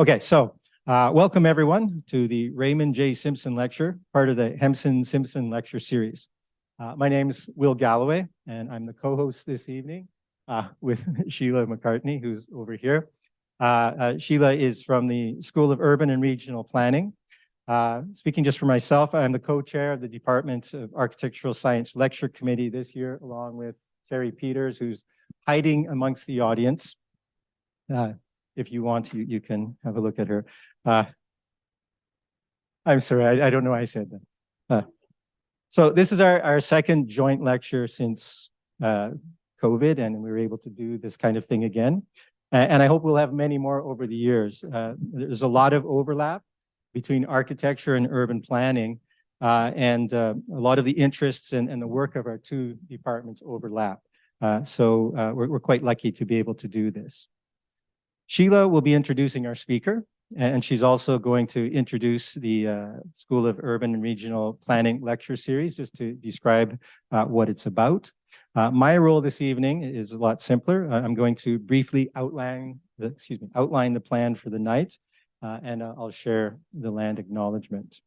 Okay, so welcome everyone to the Raymond J. Simpson Lecture, part of the Hempson-Simpson Lecture Series. My name is Will Galloway, and I'm the co-host this evening with Sheila McCartney, who's over here. Sheila is from the School of Urban and Regional Planning. Speaking just for myself, I'm the co-chair of the Department of Architectural Science Lecture Committee this year, along with Terry Peters, who's hiding amongst the audience. If you want, you can have a look at her. I'm sorry, I don't know why I said that. So this is our second joint lecture since COVID, and we were able to do this kind of thing again. And I hope we'll have many more over the years. There's a lot of overlap between architecture and urban planning, and a lot of the interests and the work of our two departments overlap. So we're quite lucky to be able to do this. Sheila will be introducing our speaker, and she's also going to introduce the School of Urban and Regional Planning lecture series, just to describe what it's about. My role this evening is a lot simpler. I'm going to briefly outline the plan for the night, and I'll share the land acknowledgement.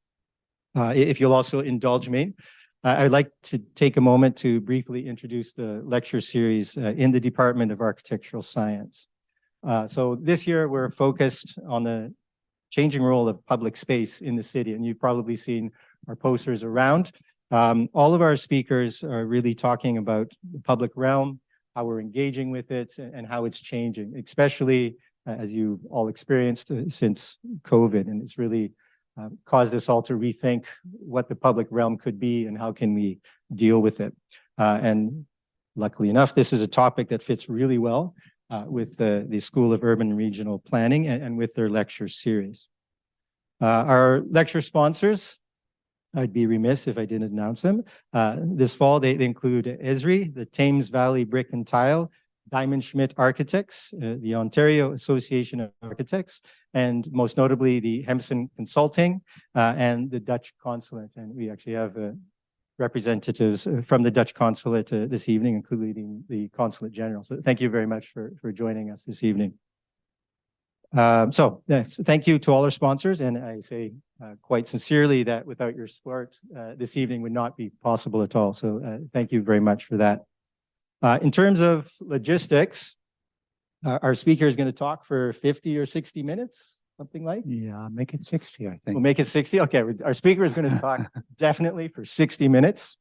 If you'll also indulge me, I'd like to take a moment to briefly introduce the lecture series in the Department of Architectural Science. So this year we're focused on the changing role of public space in the city, and you've probably seen our posters around. All of our speakers are really talking about the public realm, how we're engaging with it, and how it's changing, especially as you've all experienced since COVID, and it's really caused us all to rethink what the public realm could be and how can we deal with it. And luckily enough, this is a topic that fits really well with the School of Urban and Regional Planning and with their lecture series. Our lecture sponsors, I'd be remiss if I didn't announce them. This fall, they include Esri, the Thames Valley Brick and Tile, Diamond Schmidt Architects, the Ontario Association of Architects, and most notably the Hempson Consulting and the Dutch Consulate. And we actually have representatives from the Dutch Consulate this evening, including the Consulate General. So thank you very much for joining us this evening. Yes, thank you to all our sponsors, and I say quite sincerely that without your support, this evening would not be possible at all. So thank you very much for that. In terms of logistics, our speaker is going to talk for 50 or 60 minutes, something like? Yeah, make it 60, I think. We'll make it 60? Okay, our speaker is going to talk definitely for 60 minutes.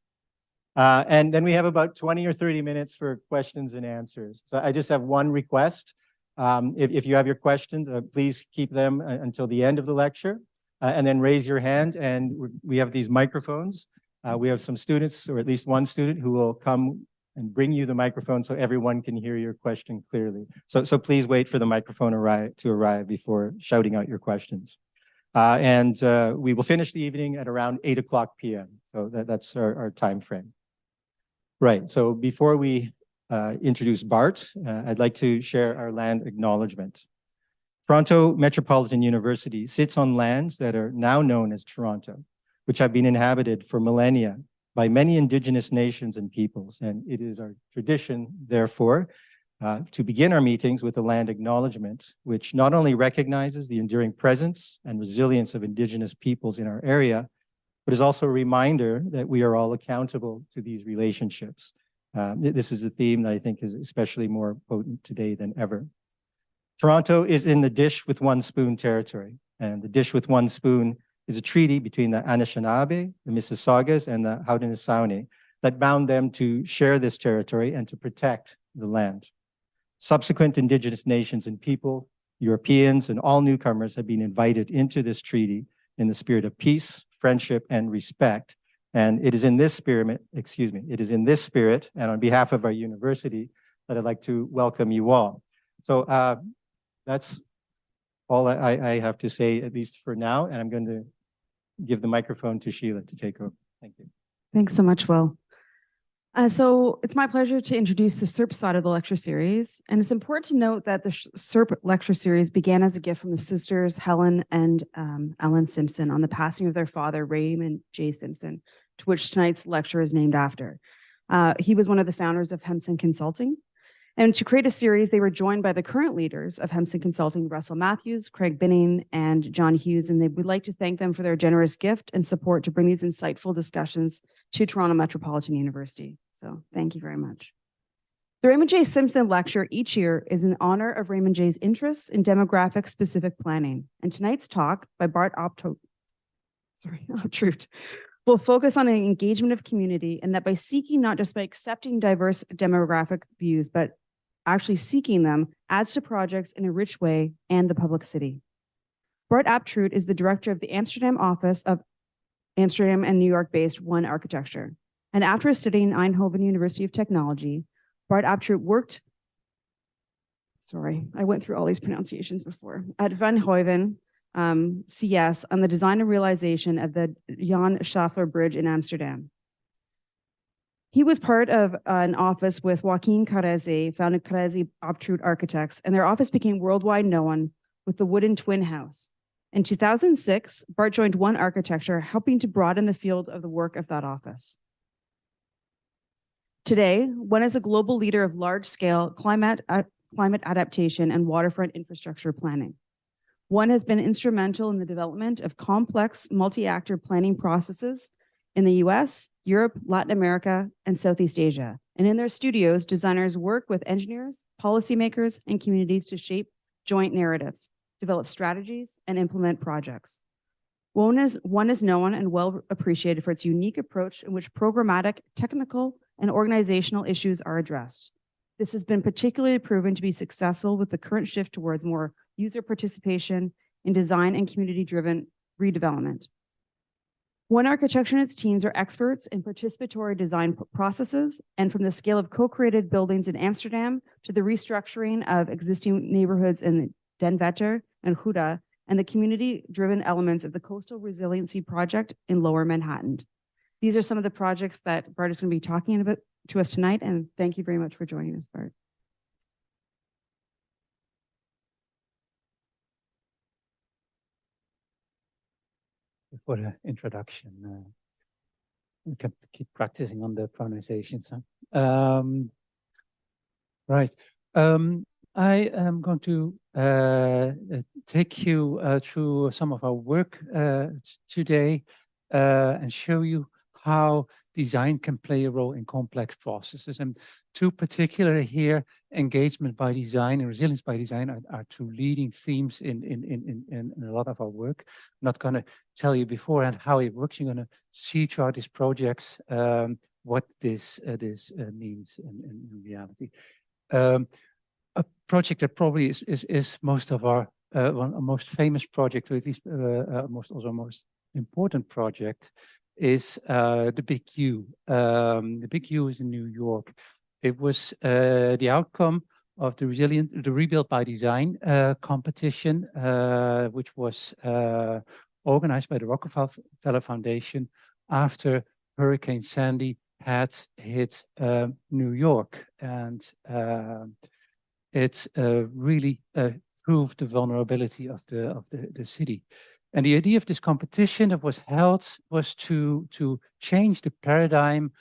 And then we have about 20 or 30 minutes for questions and answers. So I just have one request. If you have your questions, please keep them until the end of the lecture, and then raise your hand. And we have these microphones. We have some students, or at least one student, who will come and bring you the microphone so everyone can hear your question clearly. So please wait for the microphone to arrive before shouting out your questions. And we will finish the evening at around 8:00 p.m. So that's our time frame. Right, so before we introduce Bart, I'd like to share our land acknowledgement. Toronto Metropolitan University sits on lands that are now known as Toronto, which have been inhabited for millennia by many Indigenous nations and peoples. And it is our tradition, therefore, to begin our meetings with a land acknowledgement, which not only recognizes the enduring presence and resilience of Indigenous peoples in our area, but is also a reminder that we are all accountable to these relationships. This is a theme that I think is especially more potent today than ever. Toronto is in the dish with one spoon territory, and the dish with one spoon is a treaty between the Anishinaabe, the Mississaugas, and the Haudenosaunee that bound them to share this territory and to protect the land. Subsequent Indigenous nations and people, Europeans, and all newcomers have been invited into this treaty in the spirit of peace, friendship, and respect. And it is in this spirit, and on behalf of our university, that I'd like to welcome you all. So that's all I have to say, at least for now, and I'm going to give the microphone to Sheila to take over. Thank you. Thanks so much, Will. So it's my pleasure to introduce the SERP side of the lecture series. And it's important to note that the SERP lecture series began as a gift from the sisters Helen and Ellen Simpson on the passing of their father, Raymond J. Simpson, to which tonight's lecture is named after. He was one of the founders of Hempson Consulting. And to create a series, they were joined by the current leaders of Hempson Consulting, Russell Matthews, Craig Binning, and John Hughes. And they would like to thank them for their generous gift and support to bring these insightful discussions to Toronto Metropolitan University. So thank you very much. The Raymond J. Simpson Lecture each year is in honor of Raymond J.'s interests in demographic-specific planning. And tonight's talk by Bart Aptroot will focus on an engagement of community, and that by seeking, not just by accepting diverse demographic views, but actually seeking them adds to projects in a rich way and the public city. Bart Aptroot is the director of the Amsterdam office of Amsterdam and New York-based One Architecture. And after studying Eindhoven University of Technology, Bart Aptroot worked, I went through all these pronunciations before, at Van Heuven, CS, on the design and realization of the Jan Schaffler Bridge in Amsterdam. He was part of an office with Joaquin Carreze, founded Carreze Aptroot Architects, and their office became worldwide known with the wooden twin house. In 2006, Bart joined One Architecture, helping to broaden the field of the work of that office. Today, One is a global leader of large-scale climate adaptation and waterfront infrastructure planning. One has been instrumental in the development of complex multi-actor planning processes in the US, Europe, Latin America, and Southeast Asia. And in their studios, designers work with engineers, policymakers, and communities to shape joint narratives, develop strategies, and implement projects. One is known and well appreciated for its unique approach in which programmatic, technical, and organizational issues are addressed. This has been particularly proven to be successful with the current shift towards more user participation in design and community-driven redevelopment. One Architecture and its teams are experts in participatory design processes, and from the scale of co-created buildings in Amsterdam to the restructuring of existing neighborhoods in Den Vetter and Gouda, and the community-driven elements of the Coastal Resiliency Project in Lower Manhattan. These are some of the projects that Bart is going to be talking about to us tonight, and thank you very much for joining us, Bart. For the introduction, we can keep practicing on the pronunciations. Huh? Right. I am going to take you through some of our work today and show you how design can play a role in complex processes. And two particular here, engagement by design and resilience by design are two leading themes in a lot of our work. I'm not going to tell you beforehand how it works. You're going to see throughout these projects what this means in reality. A project that probably is most of our most famous project, or at least most important project, is the Big U. The Big U is in New York. It was the outcome of the Rebuild by Design competition, which was organized by the Rockefeller Foundation after Hurricane Sandy had hit New York, and it really proved the vulnerability of the city. And the idea of this competition that was held was to change the paradigm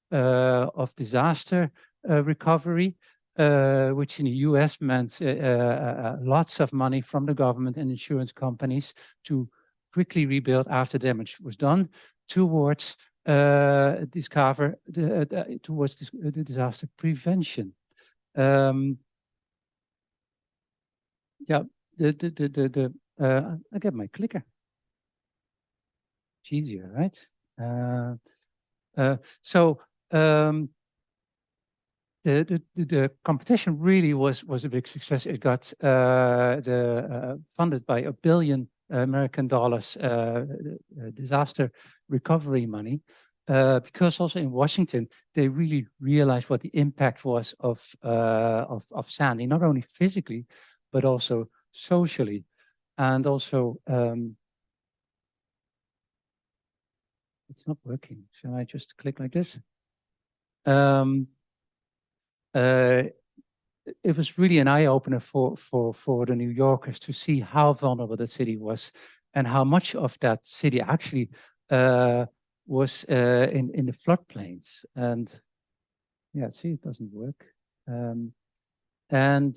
of disaster recovery, which in the US meant lots of money from the government and insurance companies to quickly rebuild after damage was done, towards disaster prevention. Yeah, I get my clicker. It's easier, right? The competition really was a big success. It got funded by $1 billion American disaster recovery money, because also in Washington they really realized what the impact was of Sandy, not only physically but also socially. And also, it's not working. Shall I just click like this? It was really an eye-opener for the New Yorkers to see how vulnerable the city was, and how much of that city actually was in the floodplains. And yeah, see, it doesn't work. and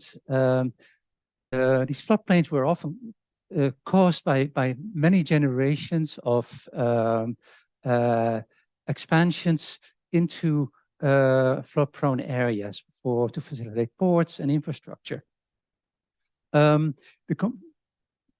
these floodplains were often caused by many generations of expansions into flood-prone areas to facilitate ports and infrastructure.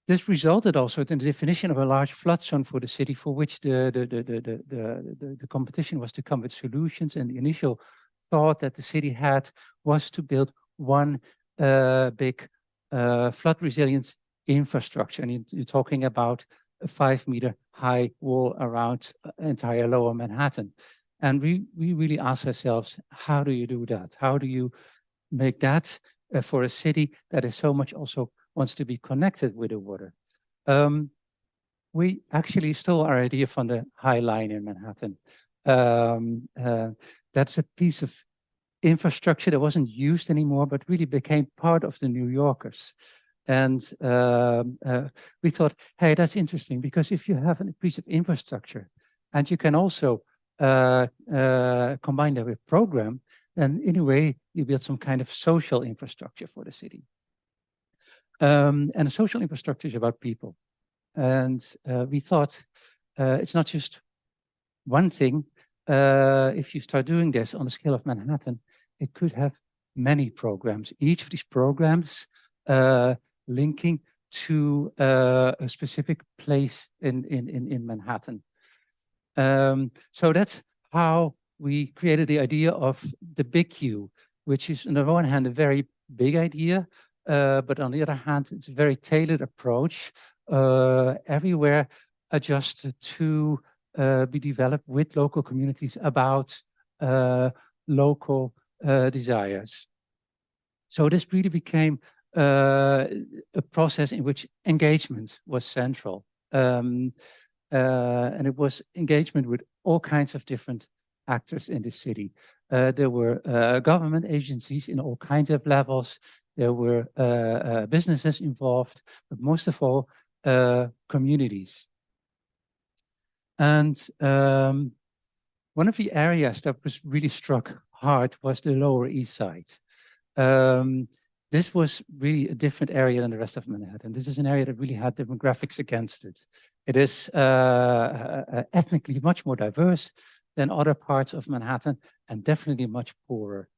This resulted also in the definition of a large flood zone for the city, for which the competition was to come with solutions. And the initial thought that the city had was to build one big flood resilient infrastructure. And you're talking about a 5-meter high wall around entire lower Manhattan. And we really asked ourselves, how do you do that? How do you make that for a city that is so much also wants to be connected with the water? We actually stole our idea from the High Line in Manhattan. That's a piece of infrastructure that wasn't used anymore, but really became part of the New Yorkers. And we thought, hey, that's interesting, because if you have a piece of infrastructure and you can also combine that with program, then in a way you build some kind of social infrastructure for the city. And a social infrastructure is about people. And we thought it's not just one thing. If you start doing this on the scale of Manhattan, it could have many programs. Each of these programs linking to a specific place in Manhattan. So that's how we created the idea of the Big Q, which is on the one hand a very big idea, but on the other hand, it's a very tailored approach, everywhere adjusted to be developed with local communities about local desires. So this really became a process in which engagement was central. And it was engagement with all kinds of different actors in the city. There were government agencies in all kinds of levels. There were businesses involved, but most of all, communities. And one of the areas that was really struck hard was the Lower East Side. This was really a different area than the rest of Manhattan. This is an area that really had demographics against it. It is ethnically much more diverse than other parts of Manhattan, and definitely much poorer.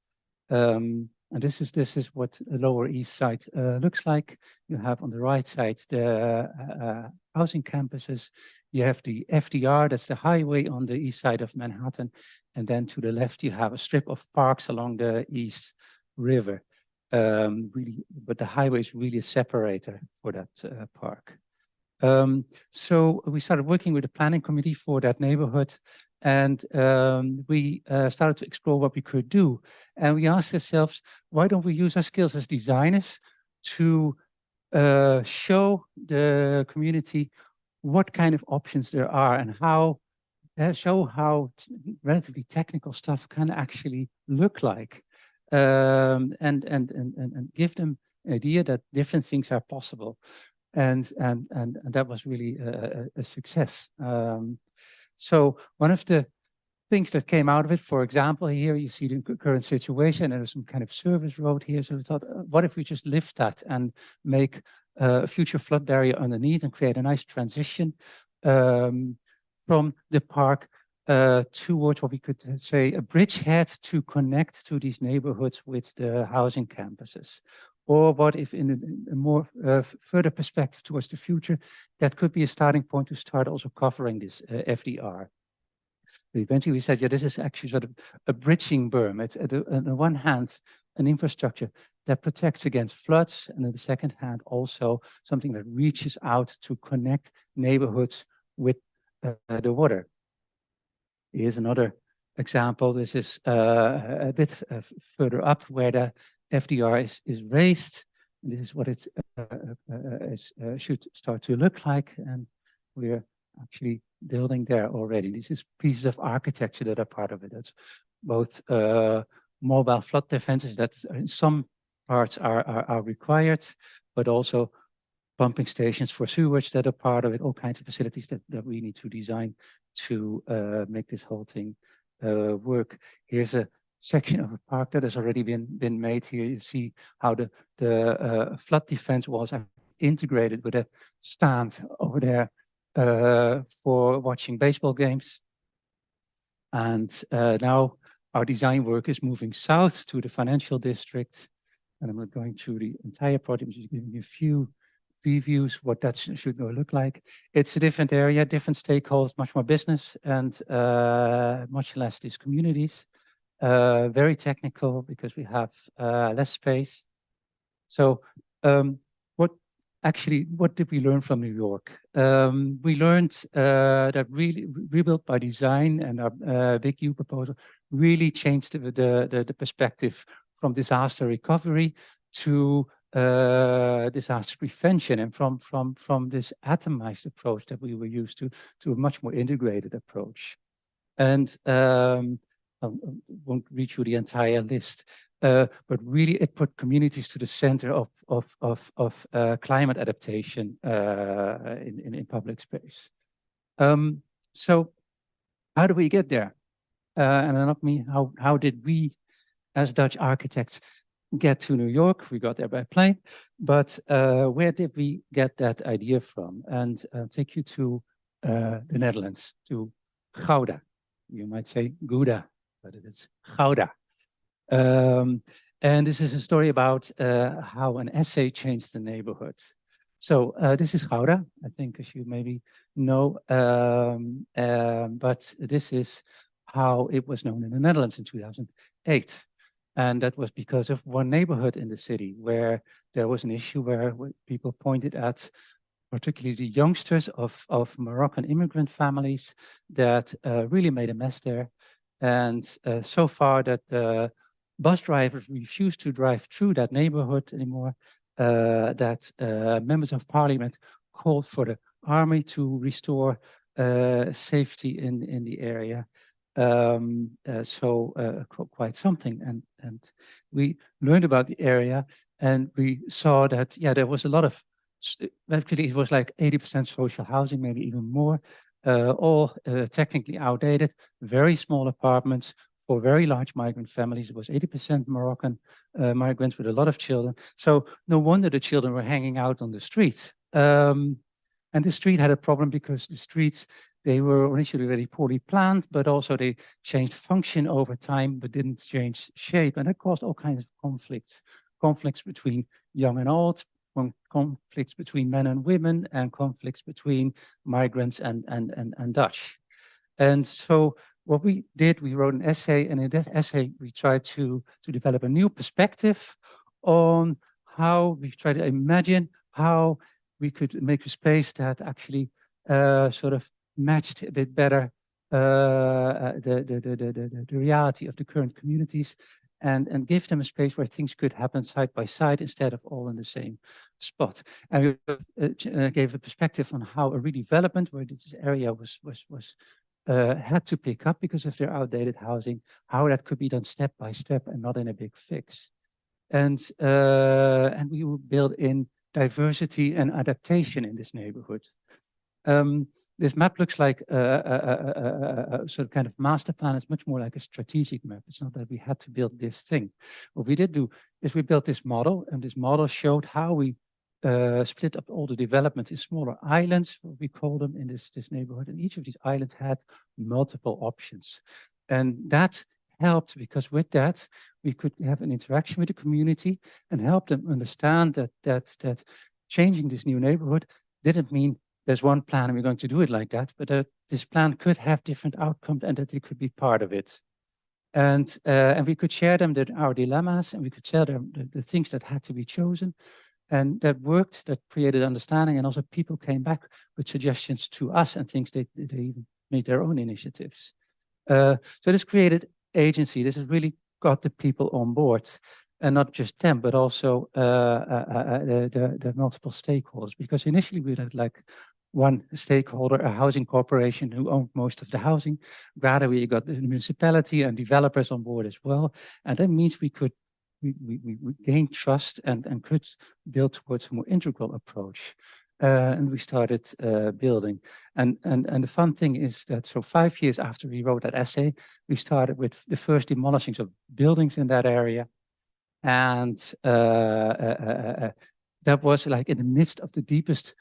And this is what the Lower East Side looks like. You have on the right side the housing campuses. You have the FDR, that's the highway on the east side of Manhattan. And then to the left, you have a strip of parks along the East River. Really, but the highway is really a separator for that park. So we started working with the planning committee for that neighborhood, and we started to explore what we could do. And we asked ourselves, why don't we use our skills as designers to show the community what kind of options there are and how show how relatively technical stuff can actually look like, and give them an idea that different things are possible. And that was really a success. So one of the things that came out of it, for example, here you see the current situation, and there's some kind of service road here. So we thought, what if we just lift that and make a future flood barrier underneath and create a nice transition from the park towards what we could say a bridgehead to connect to these neighborhoods with the housing campuses. Or what if in a more further perspective towards the future, that could be a starting point to start also covering this FDR. Eventually we said, yeah, this is actually sort of a bridging berm. It's on the one hand, an infrastructure that protects against floods, and on the second hand, also something that reaches out to connect neighborhoods with the water. Here's another example. This is a bit further up where the FDR is raised. And this is what it should start to look like. And we're actually building there already. This is pieces of architecture that are part of it. That's both mobile flood defenses that in some parts are required, but also pumping stations for sewage that are part of it, all kinds of facilities that we need to design to make this whole thing work. Here's a section of a park that has already been made here. You see how the flood defense walls are integrated with a stand over there for watching baseball games. And now our design work is moving south to the financial district. And I'm not going through the entire project, I'm just giving you a few previews what that should look like. It's a different area, different stakeholders, much more business and much less these communities. Very technical because we have less space. So what did we learn from New York? We learned that really rebuilt by design and our Big U proposal really changed the perspective from disaster recovery to disaster prevention, and from this atomized approach that we were used to a much more integrated approach. And I won't read through the entire list, but really it put communities to the center of climate adaptation in public space. So how do we get there? And not me, how did we as Dutch architects get to New York? We got there by plane, but where did we get that idea from? And I'll take you to the Netherlands, to Gouda. You might say Gouda, but it is Gouda. And this is a story about how an essay changed the neighborhood. So this is Gouda, I think, as you maybe know, but this is how it was known in the Netherlands in 2008. And that was because of one neighborhood in the city where there was an issue where people pointed at particularly the youngsters of Moroccan immigrant families that really made a mess there. And so far that bus drivers refused to drive through that neighborhood anymore, that members of parliament called for the army to restore safety in the area. Quite something. And we learned about the area and we saw that, yeah, there was a lot of, actually it was like 80% social housing, maybe even more, all technically outdated, very small apartments for very large migrant families. It was 80% Moroccan migrants with a lot of children. So no wonder the children were hanging out on the street. And the street had a problem because the streets, they were initially very poorly planned, but also they changed function over time, but didn't change shape. And that caused all kinds of conflicts between young and old, conflicts between men and women, and conflicts between migrants and Dutch. And so what we did, we wrote an essay, and in that essay, we tried to develop a new perspective on how we try to imagine how we could make a space that actually sort of matched a bit better the reality of the current communities, and give them a space where things could happen side by side instead of all in the same spot. And we gave a perspective on how a redevelopment where this area had to pick up because of their outdated housing, how that could be done step by step and not in a big fix. And we will build in diversity and adaptation in this neighborhood. This map looks like a sort of kind of master plan. It's much more like a strategic map. It's not that we had to build this thing. What we did do is we built this model, and this model showed how we split up all the development in smaller islands, what we call them in this neighborhood. And each of these islands had multiple options. And that helped because with that, we could have an interaction with the community and help them understand that changing this new neighborhood didn't mean there's one plan and we're going to do it like that, but this plan could have different outcomes and that they could be part of it. And we could share them our dilemmas, and we could share them the things that had to be chosen. And that worked, that created understanding, and also people came back with suggestions to us and things they even made their own initiatives. So this created agency. This has really got the people on board, and not just them, but also the multiple stakeholders. Because initially we had like one stakeholder, a housing corporation who owned most of the housing. Rather, we got the municipality and developers on board as well. And that means we gained trust and could build towards a more integral approach. and we started building. And the fun thing is that, so 5 years after we wrote that essay, we started with the first demolishings of buildings in that area. And that was like in the midst of the deepest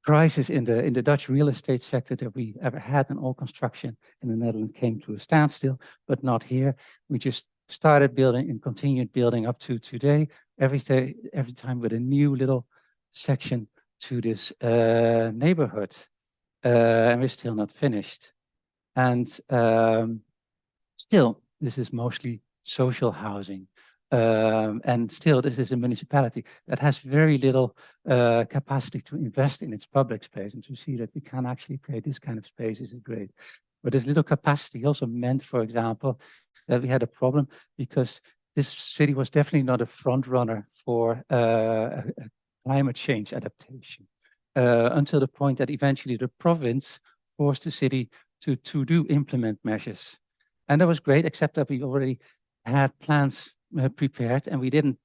crisis in the Dutch real estate sector that we ever had, and all construction in the Netherlands came to a standstill, but not here. We just started building and continued building up to today, every time with a new little section to this neighborhood, and we're still not finished. And still, this is mostly social housing. And still, this is a municipality that has very little capacity to invest in its public space. And to see that we can actually create this kind of space is great. But this little capacity also meant, for example, that we had a problem because this city was definitely not a front runner for a climate change adaptation, until the point that eventually the province forced the city to implement measures. And that was great, except that we already had plans prepared, and we didn't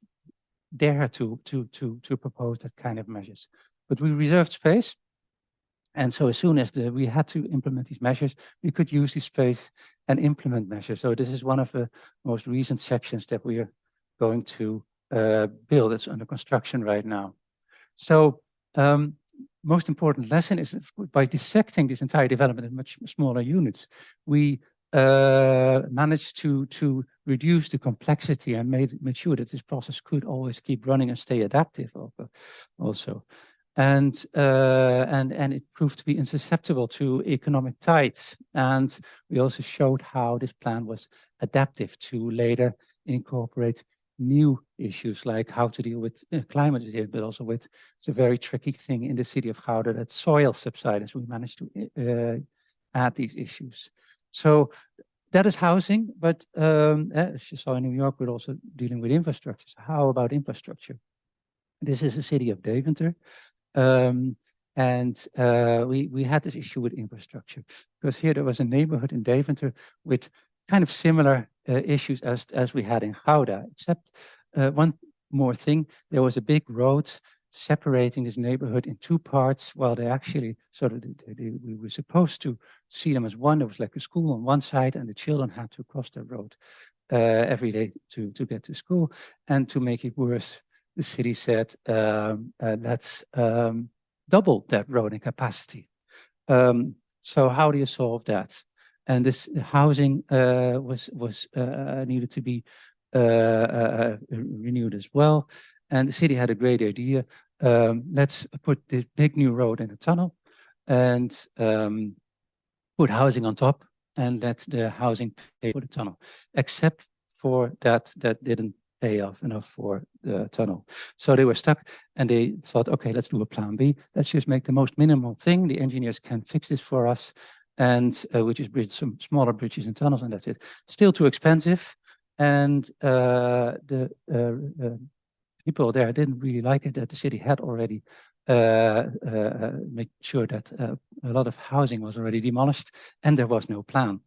dare to propose that kind of measures. But we reserved space, and so as soon as we had to implement these measures, we could use this space and implement measures. So this is one of the most recent sections that we are going to build. It's under construction right now. So most important lesson is by dissecting this entire development in much smaller units, we managed to reduce the complexity and made sure that this process could always keep running and stay adaptive also. And it proved to be insusceptible to economic tides. And we also showed how this plan was adaptive to later incorporate new issues, like how to deal with climate change, but also with, it's a very tricky thing in the city of Gouda, that soil subsidence. We managed to add these issues. So that is housing, but as you saw in New York, we're also dealing with infrastructure. So how about infrastructure? This is the city of Deventer. And we had this issue with infrastructure, because here there was a neighborhood in Deventer with kind of similar issues as we had in Gouda, except one more thing, there was a big road separating this neighborhood in two parts, while they actually sort of, we were supposed to see them as one. There was like a school on one side, and the children had to cross the road every day to get to school. And to make it worse, the city said, let's double that road in capacity. So how do you solve that? And this housing was needed to be renewed as well. And the city had a great idea. Let's put this big new road in a tunnel and put housing on top and let the housing pay for the tunnel. Except for that didn't pay off enough for the tunnel. So they were stuck and they thought, okay, let's do a plan B. Let's just make the most minimal thing. The engineers can fix this for us. And we just build some smaller bridges and tunnels, and that's it. Still too expensive. And the people there didn't really like it, that the city had already made sure that a lot of housing was already demolished and there was no plan.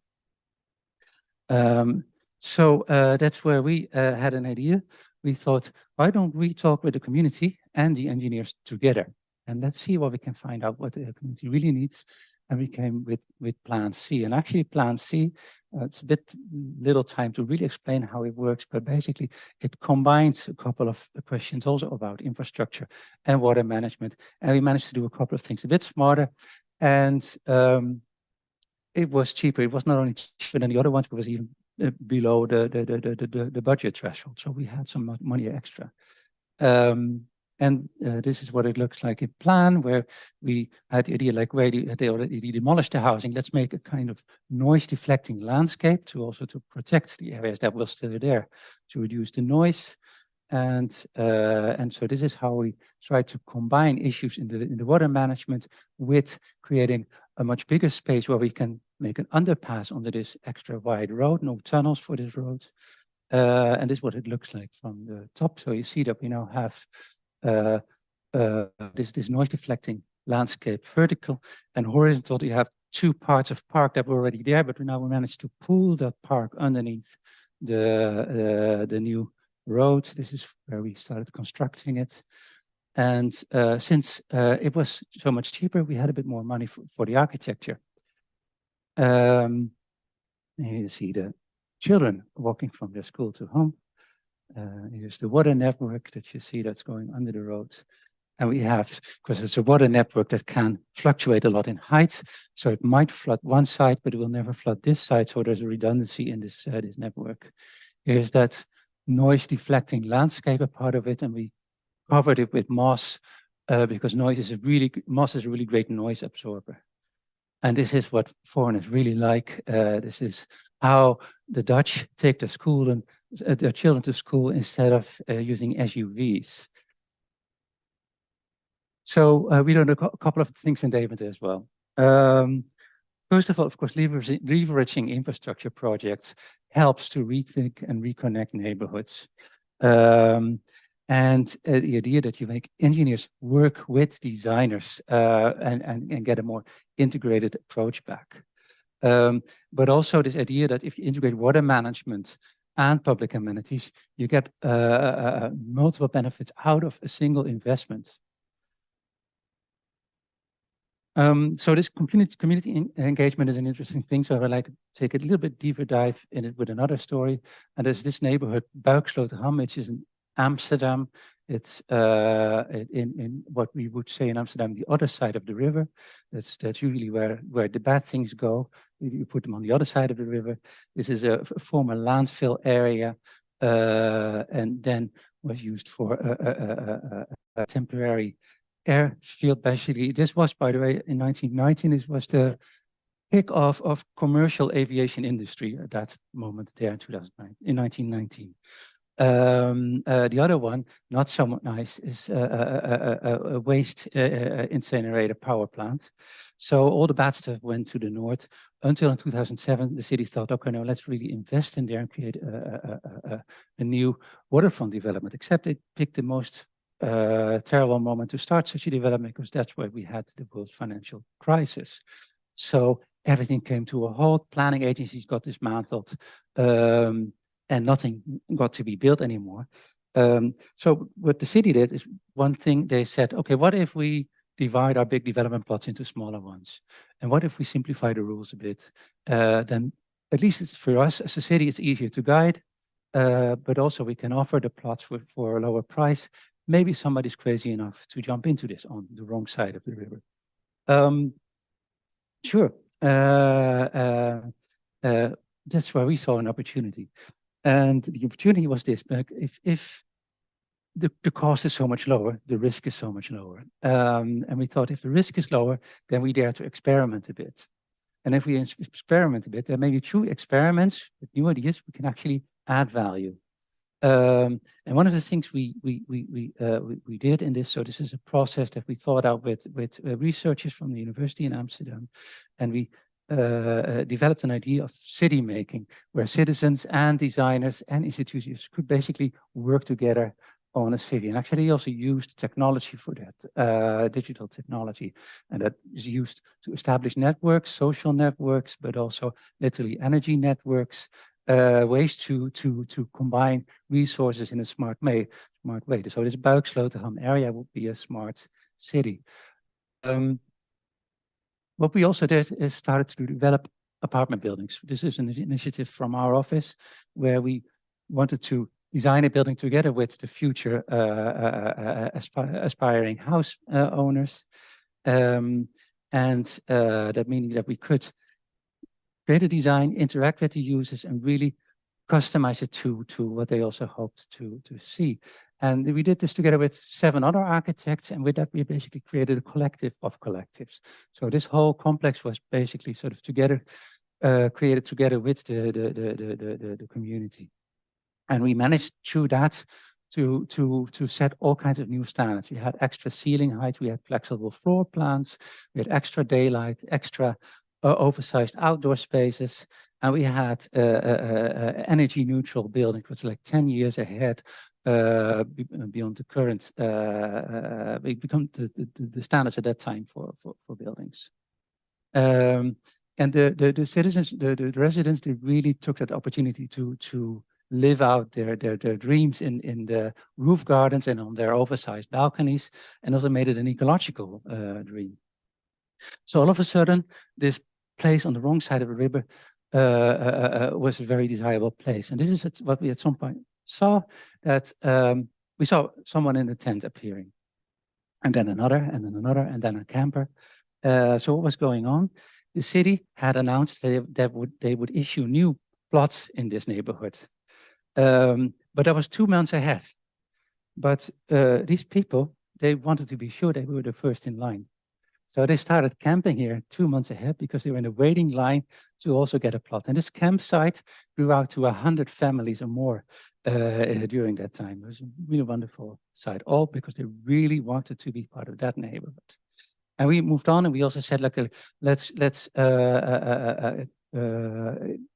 So that's where we had an idea. We thought, why don't we talk with the community and the engineers together? And let's see what we can find out what the community really needs. And we came with Plan C. And actually Plan C, it's a bit little time to really explain how it works, but basically it combines a couple of questions also about infrastructure and water management. And we managed to do a couple of things a bit smarter. And it was cheaper. It was not only cheaper than the other ones, but it was even below the budget threshold. So we had some money extra. And this is what it looks like in plan, where we had the idea, like where they already demolished the housing, let's make a kind of noise deflecting landscape to protect the areas that were still there, to reduce the noise. And so this is how we try to combine issues in the water management with creating a much bigger space where we can make an underpass under this extra wide road, no tunnels for this road. And this is what it looks like from the top. So you see that we now have this noise deflecting landscape, vertical and horizontal. You have two parts of park that were already there, but now we managed to pull that park underneath the new road. This is where we started constructing it. And since it was so much cheaper, we had a bit more money for the architecture. And you see the children walking from their school to home. Here's the water network that you see that's going under the road. And we have, because it's a water network that can fluctuate a lot in height, so it might flood one side, but it will never flood this side. So there's a redundancy in this this network. Here's that noise deflecting landscape, a part of it, and we covered it with moss because moss is a really great noise absorber. And this is what foreigners really like. This is how the Dutch take their school and their children to school instead of using SUVs. So we done a couple of things in Deventer as well. First of all, of course, leveraging infrastructure projects helps to rethink and reconnect neighborhoods. And the idea that you make engineers work with designers and get a more integrated approach back. But also this idea that if you integrate water management and public amenities, you get multiple benefits out of a single investment. So this community engagement is an interesting thing. So I would like to take a little bit deeper dive in it with another story. And there's this neighborhood, Buiksloterham, which is in Amsterdam. It's in what we would say in Amsterdam, the other side of the river. That's usually where the bad things go. You put them on the other side of the river. This is a former landfill area, and then was used for a temporary airfield. Basically, this was, by the way, in 1919, this was the kick-off of commercial aviation industry at that moment there in 2009, in 1919. The other one, not so nice, is a waste incinerator power plant. So all the bad stuff went to the north until in 2007, the city thought, okay, no, let's really invest in there and create a new waterfront development, except they picked the most terrible moment to start such a development because that's where we had the world financial crisis. So everything came to a halt, planning agencies got dismantled, and nothing got to be built anymore. So what the city did is one thing, they said, okay, what if we divide our big development plots into smaller ones? And what if we simplify the rules a bit? Then at least it's for us as a city, it's easier to guide, but also we can offer the plots for a lower price. Maybe somebody's crazy enough to jump into this on the wrong side of the river. Sure, that's where we saw an opportunity. And the opportunity was this: if the cost is so much lower, the risk is so much lower. And we thought if the risk is lower, then we dare to experiment a bit. And if we experiment a bit, then maybe through experiments with new ideas, we can actually add value. And one of the things we did in this, so this is a process that we thought out with researchers from the University in Amsterdam, and we developed an idea of city making, where citizens and designers and institutions could basically work together on a city. And actually also used technology for that, digital technology, and that is used to establish networks, social networks, but also literally energy networks, ways to combine resources in a smart way. So this Buiksloterham area would be a smart city. What we also did is started to develop apartment buildings. This is an initiative from our office where we wanted to design a building together with the future aspiring house owners. And that meaning that we could create a design, interact with the users, and really customize it to what they also hoped to see. And we did this together with 7 other architects, and with that we basically created a collective of collectives. So this whole complex was basically sort of together, created together with the community. And we managed through that to set all kinds of new standards. We had extra ceiling height, we had flexible floor plans, we had extra daylight, extra oversized outdoor spaces, and we had energy neutral building, which was like 10 years ahead beyond the current, we become the standards at that time for buildings. And the citizens, the residents, they really took that opportunity to live out their dreams in the roof gardens and on their oversized balconies, and also made it an ecological dream. So all of a sudden, this place on the wrong side of the river was a very desirable place. And this is what we at some point saw, that we saw someone in a tent appearing, and then another, and then another, and then a camper. So what was going on? The city had announced that they would issue new plots in this neighborhood. But that was 2 months ahead. But these people, they wanted to be sure they were the first in line. So they started camping here 2 months ahead because they were in a waiting line to also get a plot. And this campsite grew out to 100 families or more during that time. It was a really wonderful site, all because they really wanted to be part of that neighborhood. And we moved on, and we also said, like, let's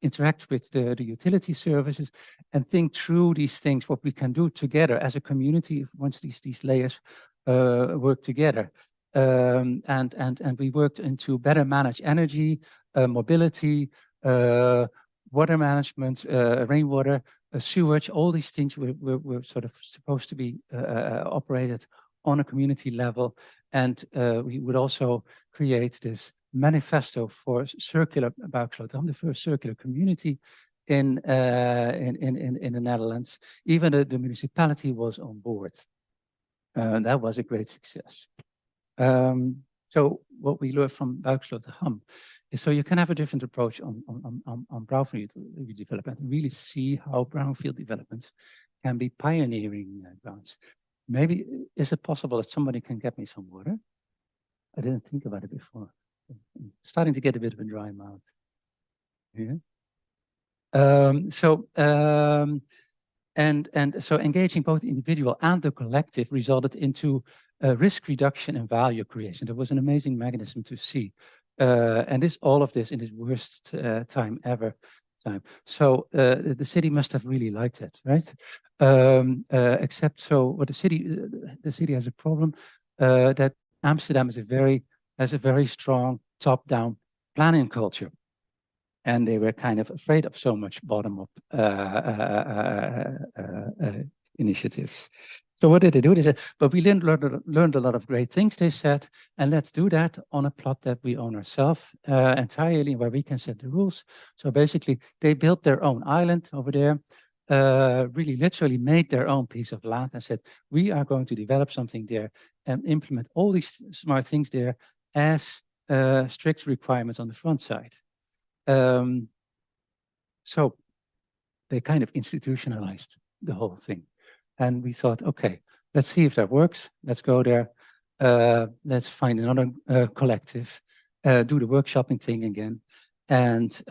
interact with the utility services and think through these things, what we can do together as a community once these layers work together. And we worked into better manage energy, mobility, water management, rainwater, sewage. All these things were sort of supposed to be operated on a community level. And we would also create this manifesto for circular Buiksloterham, the first circular community in the Netherlands. Even the municipality was on board. That was a great success. So what we learned from Buiksloterham is, so you can have a different approach on brownfield development and really see how brownfield development can be pioneering grounds. Maybe, is it possible that somebody can get me some water? I didn't think about it before. I'm starting to get a bit of a dry mouth. Yeah. And so engaging both the individual and the collective resulted into risk reduction and value creation. That was an amazing mechanism to see. And all of this in its worst time ever. So the city must have really liked it, right? Except so what the city has a problem that Amsterdam is has a very strong top-down planning culture. And they were kind of afraid of so much bottom-up initiatives. So what did they do? They said, but we learned a lot of great things, they said, and let's do that on a plot that we own ourselves entirely, where we can set the rules. So basically, they built their own island over there, really literally made their own piece of land and said, we are going to develop something there and implement all these smart things there as strict requirements on the front side. So they kind of institutionalized the whole thing. And we thought, okay, let's see if that works. Let's go there. Let's find another collective, do the workshopping thing again, and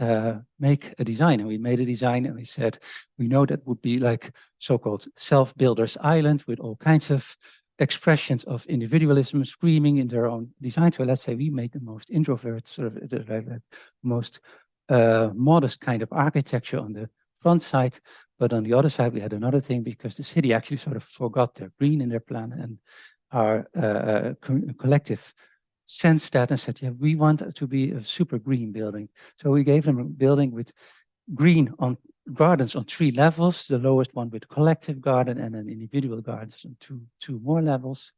make a design. And we made a design, and we said, we know that would be like so-called self-builders island with all kinds of expressions of individualism screaming in their own design. So let's say we make the most introvert, sort of the most modest kind of architecture on the front side, but on the other side we had another thing, because the city actually sort of forgot their green in their plan, and our collective sensed that and said, yeah, we want it to be a super green building. So we gave them a building with green on gardens on 3 levels, the lowest one with collective garden and then individual gardens on two more levels.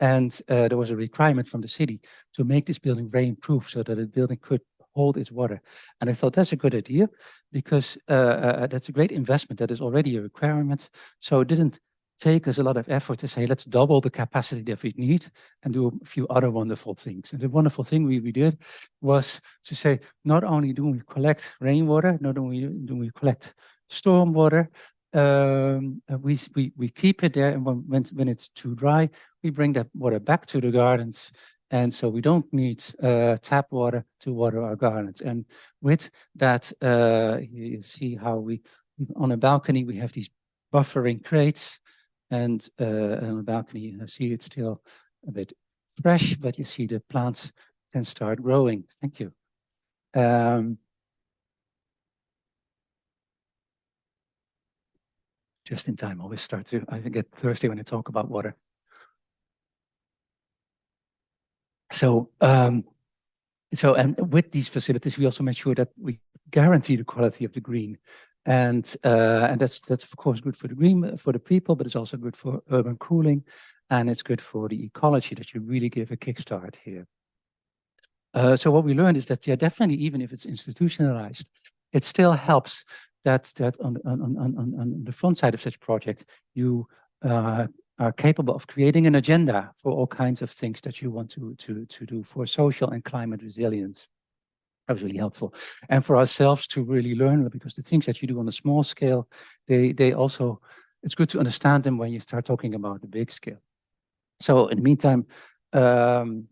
And there was a requirement from the city to make this building rainproof so that the building could hold its water. And I thought that's a good idea, because that's a great investment that is already a requirement. So it didn't take us a lot of effort to say, let's double the capacity that we need and do a few other wonderful things. And the wonderful thing we did was to say, not only do we collect rainwater, not only do we collect stormwater, we keep it there, and when it's too dry, we bring that water back to the gardens. And so we don't need tap water to water our gardens. And with that, you see how on a balcony, we have these buffering crates. And on the balcony, you see it's still a bit fresh, but you see the plants can start growing. Thank you. Just in time, I get thirsty when I talk about water. So, and with these facilities, we also made sure that we guarantee the quality of the green. and that's of course good for the people, but it's also good for urban cooling, and it's good for the ecology that you really give a kickstart here. So what we learned is that, yeah, definitely, even if it's institutionalized, it still helps that on the front side of such project, you are capable of creating an agenda for all kinds of things that you want to do for social and climate resilience. That was really helpful. And for ourselves to really learn, because the things that you do on a small scale, they also, it's good to understand them when you start talking about the big scale. So in the meantime, in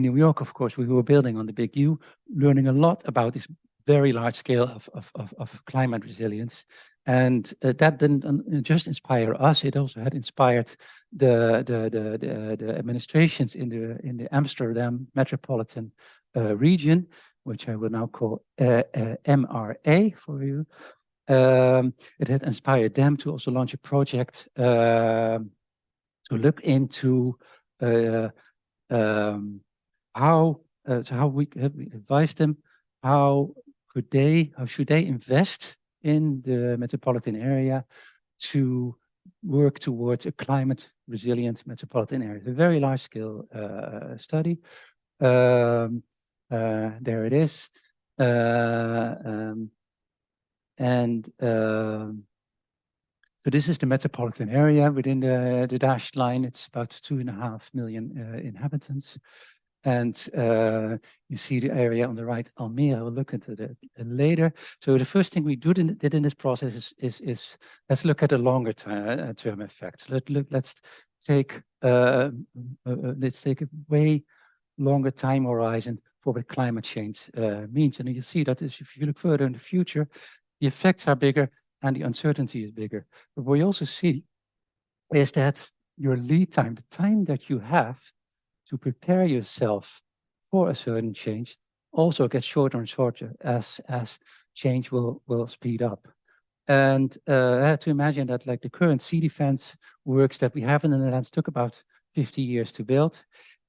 New York, of course, we were building on the Big U, learning a lot about this very large scale of climate resilience. And that didn't just inspire us, it also had inspired the administrations in the Amsterdam metropolitan region, which I will now call MRA for you. It had inspired them to also launch a project to look into how we advised them how should they invest in the metropolitan area to work towards a climate resilient metropolitan area. It's a very large scale study. There it is. So this is the metropolitan area within the dashed line. It's about 2.5 million inhabitants. And you see the area on the right, Almere. We'll look into that later. So the first thing we did in this process is let's look at a longer term effect. Let's take a way longer time horizon for what climate change means. And you see that if you look further in the future, the effects are bigger and the uncertainty is bigger. But what you also see is that your lead time, the time that you have to prepare yourself for a certain change, also gets shorter and shorter as change will speed up. And I had to imagine that, like, the current sea defense works that we have in the Netherlands took about 50 years to build.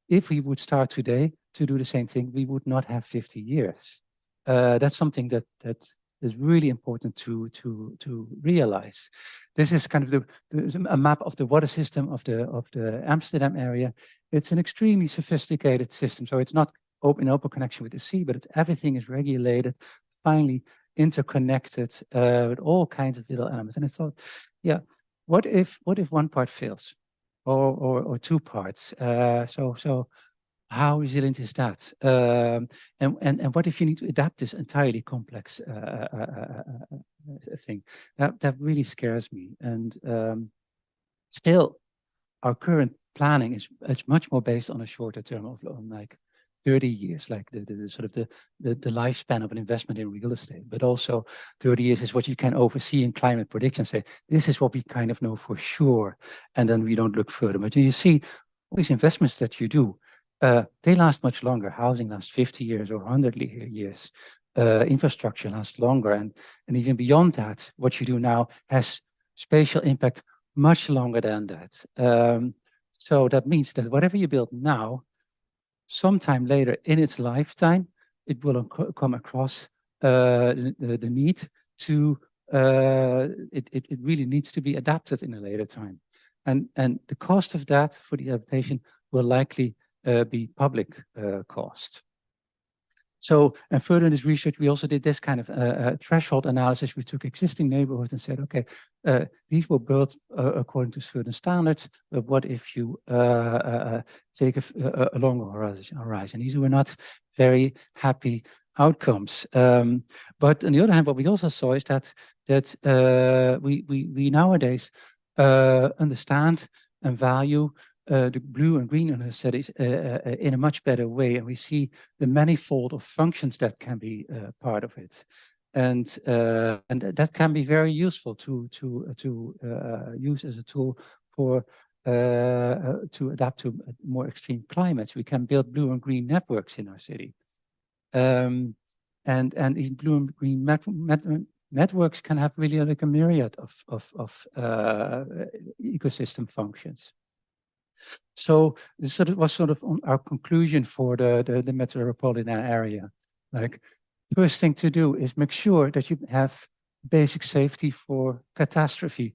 If we would start today to do the same thing, we would not have 50 years. That's something that is really important to realize. This is kind of a map of the water system of the Amsterdam area. It's an extremely sophisticated system. So it's not in open connection with the sea, but everything is regulated, finely interconnected with all kinds of little elements. And I thought, yeah, what if one part fails, or two parts? So how resilient is that? And what if you need to adapt this entirely complex thing? That really scares me. And still, our current planning is much more based on a shorter term of like 30 years, like the sort of the lifespan of an investment in real estate. But also 30 years is what you can oversee in climate prediction. Say, this is what we kind of know for sure, and then we don't look further. But you see, all these investments that you do, they last much longer. Housing lasts 50 years or 100 years. Infrastructure lasts longer. And even beyond that, what you do now has spatial impact much longer than that. So that means that whatever you build now, sometime later in its lifetime, it will come across the need to, it really needs to be adapted in a later time. And the cost of that for the adaptation will likely be public cost. So, and further in this research, we also did this kind of threshold analysis. We took existing neighborhoods and said, okay, these were built according to certain standards, but what if you take a longer horizon? These were not very happy outcomes. But on the other hand, what we also saw is that we nowadays understand and value the blue and green universities in a much better way, and we see the manifold of functions that can be part of it, and that can be very useful to use as a tool for to adapt to more extreme climates. We can build blue and green networks in our city, and these blue and green networks can have really like a myriad of ecosystem functions. So this was sort of our conclusion for the metropolitan area. Like, first thing to do is make sure that you have basic safety for catastrophe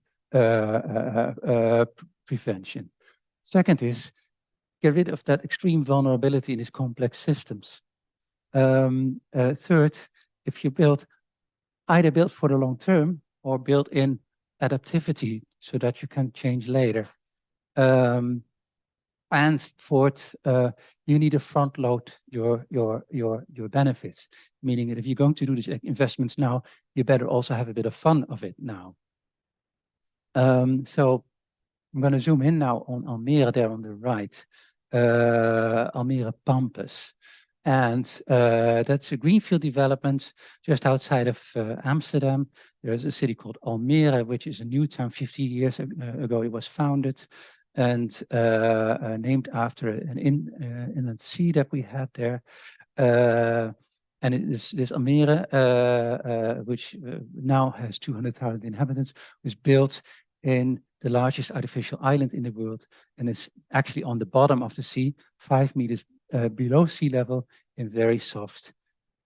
prevention. Second is get rid of that extreme vulnerability in these complex systems. Third, if you either build for the long term or build in adaptivity so that you can change later. And fourth, you need to front load your benefits, meaning that if you're going to do these investments now, you better also have a bit of fun of it now. So I'm going to zoom in now on Almere there on the right, Almere Pampas. And that's a greenfield development just outside of Amsterdam. There's a city called Almere, which is a new town. 50 years ago it was founded, and named after an inland sea that we had there. And it is this Almere, which now has 200,000 inhabitants, was built in the largest artificial island in the world, and it's actually on the bottom of the sea, 5 meters below sea level, in very soft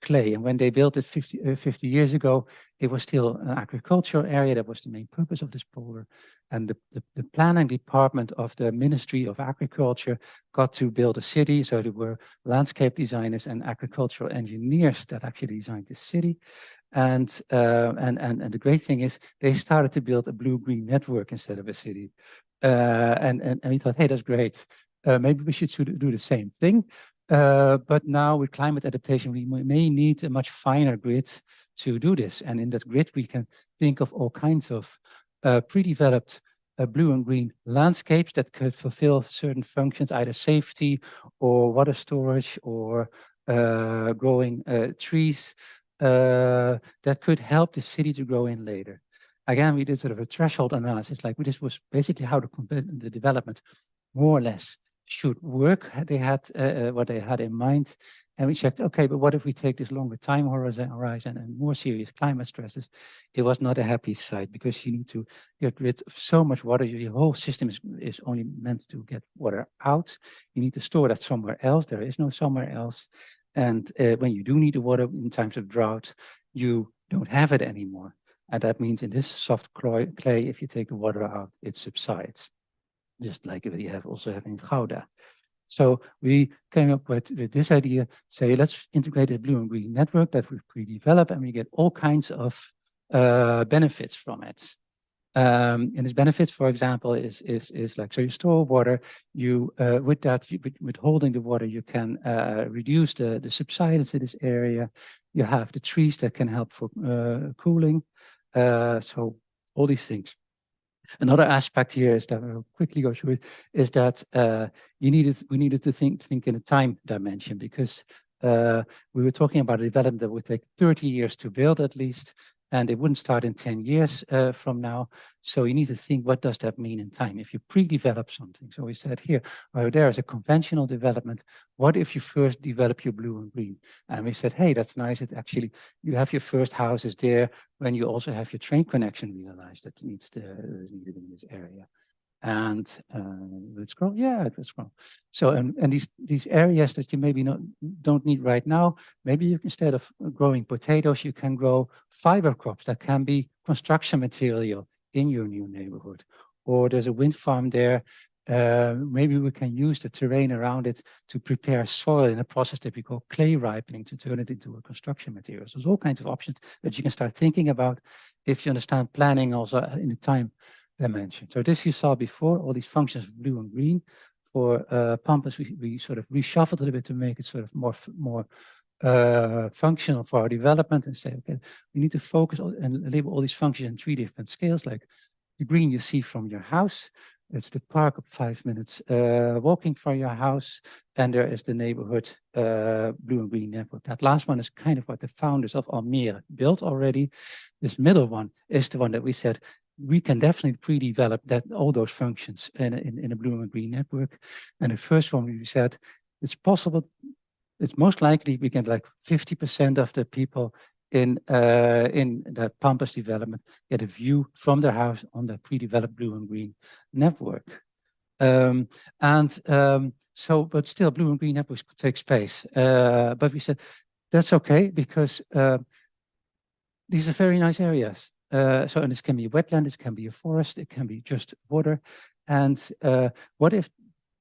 clay. And when they built it 50 years ago, it was still an agricultural area. That was the main purpose of this polder. And the planning department of the Ministry of Agriculture got to build a city. So there were landscape designers and agricultural engineers that actually designed the city. And the great thing is they started to build a blue-green network instead of a city. And we thought, hey, that's great. Maybe we should do the same thing. But now with climate adaptation, we may need a much finer grid to do this. And in that grid, we can think of all kinds of pre-developed blue and green landscapes that could fulfill certain functions, either safety or water storage or growing trees that could help the city to grow in later. Again, we did sort of a threshold analysis, like this was basically how the development more or less should work. They had what they had in mind, and we checked, okay, but what if we take this longer time horizon and more serious climate stresses? It was not a happy sight, because you need to get rid of so much water. Your whole system is only meant to get water out. You need to store that somewhere else. There is no somewhere else. And when you do need the water in times of drought, you don't have it anymore. And that means in this soft clay, if you take the water out, it subsides, just like we also have in Gouda. So we came up with this idea, say, let's integrate a blue and green network that we pre-develop, and we get all kinds of benefits from it. And its benefits, for example, is like, so you store water, you with that, with holding the water, you can reduce the subsidence in this area. You have the trees that can help for cooling. So all these things. Another aspect here is that I'll quickly go through it, is that we needed to think in a time dimension, because we were talking about a development that would take 30 years to build at least, and it wouldn't start in 10 years from now. So you need to think, what does that mean in time if you pre-develop something? So we said here, there is a conventional development. What if you first develop your blue and green? And we said, hey, that's nice. It actually, you have your first houses there when you also have your train connection realized that needed in this area. And let's scroll. Yeah, let's scroll. So and these areas that you maybe don't need right now, maybe you can, instead of growing potatoes, you can grow fiber crops that can be construction material in your new neighborhood. Or there's a wind farm there. Maybe we can use the terrain around it to prepare soil in a process that we call clay ripening to turn it into a construction material. So there's all kinds of options that you can start thinking about if you understand planning also in the time dimension. So this you saw before, all these functions of blue and green. For Pampas, we sort of reshuffled a little bit to make it sort of more functional for our development, and say, okay, we need to focus on and label all these functions in 3 different scales. Like the green you see from your house, it's the park of 5 minutes walking from your house, and there is the neighborhood blue and green network. That last one is kind of what the founders of Almere built already. This middle one is the one that we said, we can definitely pre-develop all those functions in a blue and green network. And the first one we said, it's possible, it's most likely we can, like 50% of the people in the Pampas development get a view from their house on the pre-developed blue and green network. So, but still blue and green networks could take space. But we said, that's okay, because these are very nice areas. So, and this can be a wetland, it can be a forest, it can be just water. And what if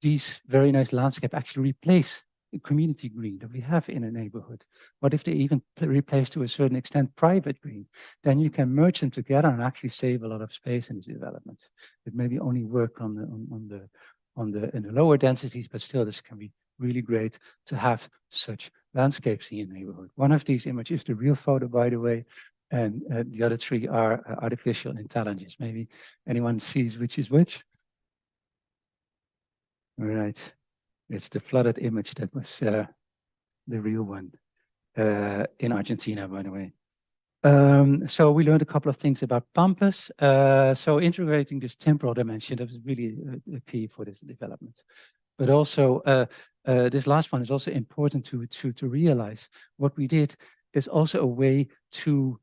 these very nice landscape actually replace the community green that we have in a neighborhood? What if they even replace to a certain extent private green? Then you can merge them together and actually save a lot of space in these developments. It maybe only work in the lower densities, but still this can be really great to have such landscapes in your neighborhood. One of these images is the real photo, by the way, and the other three are artificial intelligence. Maybe anyone sees which is which? All right, it's the flooded image that was the real one in Argentina, by the way. So we learned a couple of things about Pampas. So integrating this temporal dimension, that was really a key for this development. But also, this last one is also important to realize. What we did is also a way to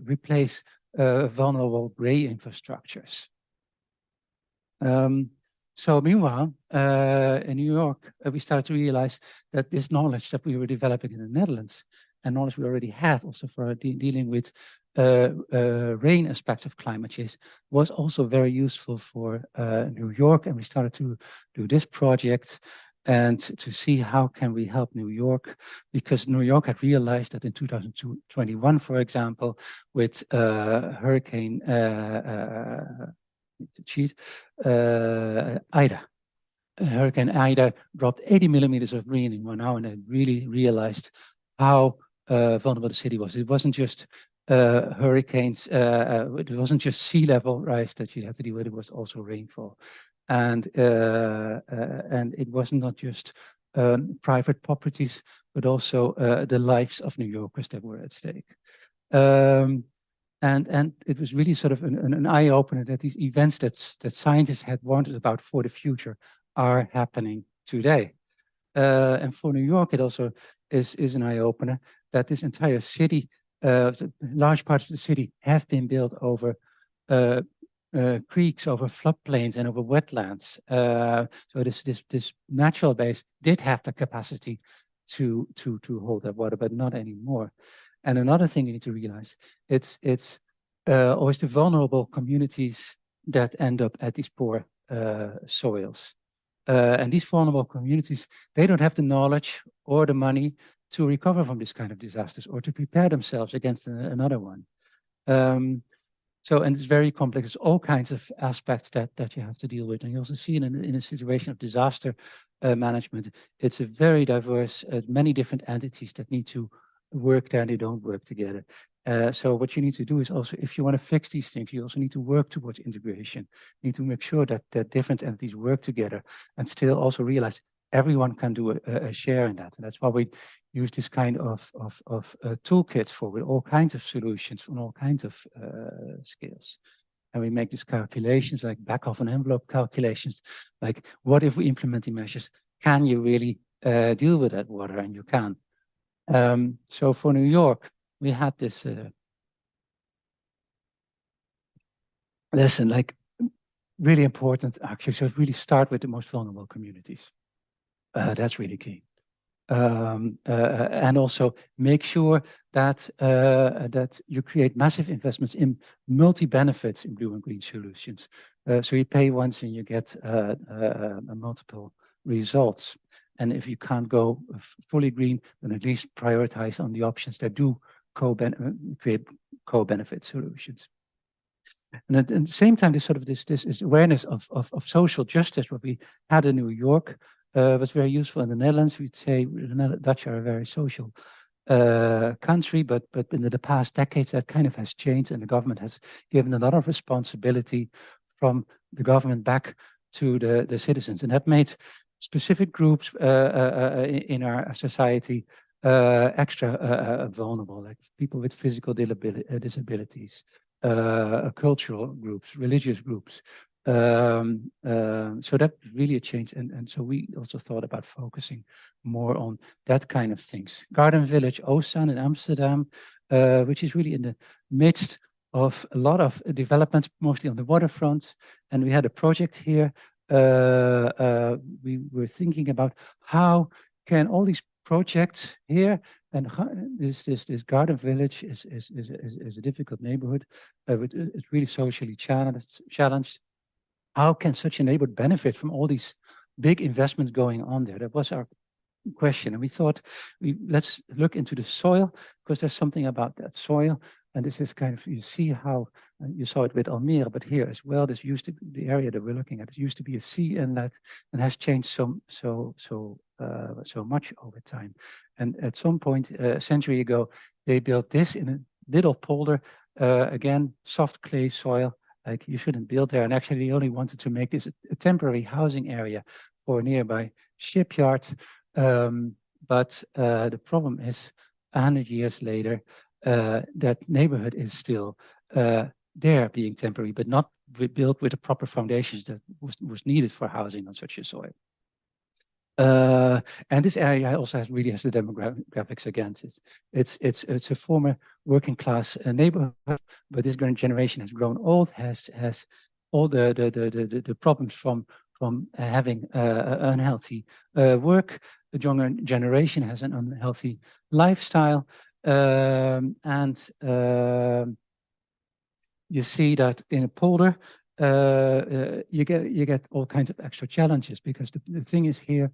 replace vulnerable gray infrastructures. So meanwhile, in New York, we started to realize that this knowledge that we were developing in the Netherlands, and knowledge we already had also for dealing with rain aspects of climate change, was also very useful for New York. And we started to do this project and to see how can we help New York, because New York had realized that in 2021, for example, with Hurricane Ida. Hurricane Ida dropped 80 millimeters of rain in 1 hour, and I really realized how vulnerable the city was. It wasn't just hurricanes, it wasn't just sea level rise that you had to deal with, it was also rainfall. And it was not just private properties, but also the lives of New Yorkers that were at stake. And it was really sort of an eye-opener that these events that scientists had warned about for the future are happening today. And for New York, it also is an eye-opener that this entire city, large parts of the city have been built over creeks, over floodplains, and over wetlands. So this natural base did have the capacity to hold that water, but not anymore. And another thing you need to realize, it's always the vulnerable communities that end up at these poor soils. And these vulnerable communities, they don't have the knowledge or the money to recover from this kind of disasters or to prepare themselves against another one. So, and it's very complex. There's all kinds of aspects that you have to deal with. And you also see in a situation of disaster management, it's a very diverse, many different entities that need to work there and they don't work together. So what you need to do is also, if you want to fix these things, you also need to work towards integration. You need to make sure that different entities work together and still also realize everyone can do a share in that. And that's why we use this kind of toolkits for with all kinds of solutions from all kinds of skills. And we make these calculations like back of an envelope calculations, like what if we implement the measures? Can you really deal with that water? And you can. So for New York, we had this lesson, like really important actually. So really start with the most vulnerable communities. That's really key. And also make sure that that you create massive investments in multi-benefits in blue and green solutions. So you pay once and you get multiple results. And if you can't go fully green, then at least prioritize on the options that do create co-benefit solutions. And at the same time, this this awareness of social justice, what we had in New York, was very useful. In the Netherlands, we'd say the Dutch are a very social country, but in the past decades, that kind of has changed, and the government has given a lot of responsibility from the government back to the citizens, and that made specific groups in our society extra vulnerable, like people with physical disabilities, cultural groups, religious groups. So that really a change, and so we also thought about focusing more on that kind of things. Garden Village Oostzaan in Amsterdam, which is really in the midst of a lot of developments, mostly on the waterfront, and we had a project here. We were thinking about how can all these project here, and this garden village is a difficult neighborhood, but it's really socially challenged. How can such a neighborhood benefit from all these big investments going on there? That was our question, and we thought let's look into the soil, because there's something about that soil. And this is kind of, you see how you saw it with Almere, but here as well, this used to be the area that we're looking at. It used to be a sea inlet and has changed so much over time. And at some point, a century ago, they built this in a little polder, again, soft clay soil, like you shouldn't build there. And actually, they only wanted to make this a temporary housing area for a nearby shipyard. But the problem is 100 years later, that neighborhood is still there being temporary, but not built with the proper foundations that was needed for housing on such a soil. And this area also really has the demographics against it. It's a former working class neighborhood, but this generation has grown old, has all the problems from having unhealthy work. The younger generation has an unhealthy lifestyle. You see that in a polder, you get all kinds of extra challenges, because the thing is here,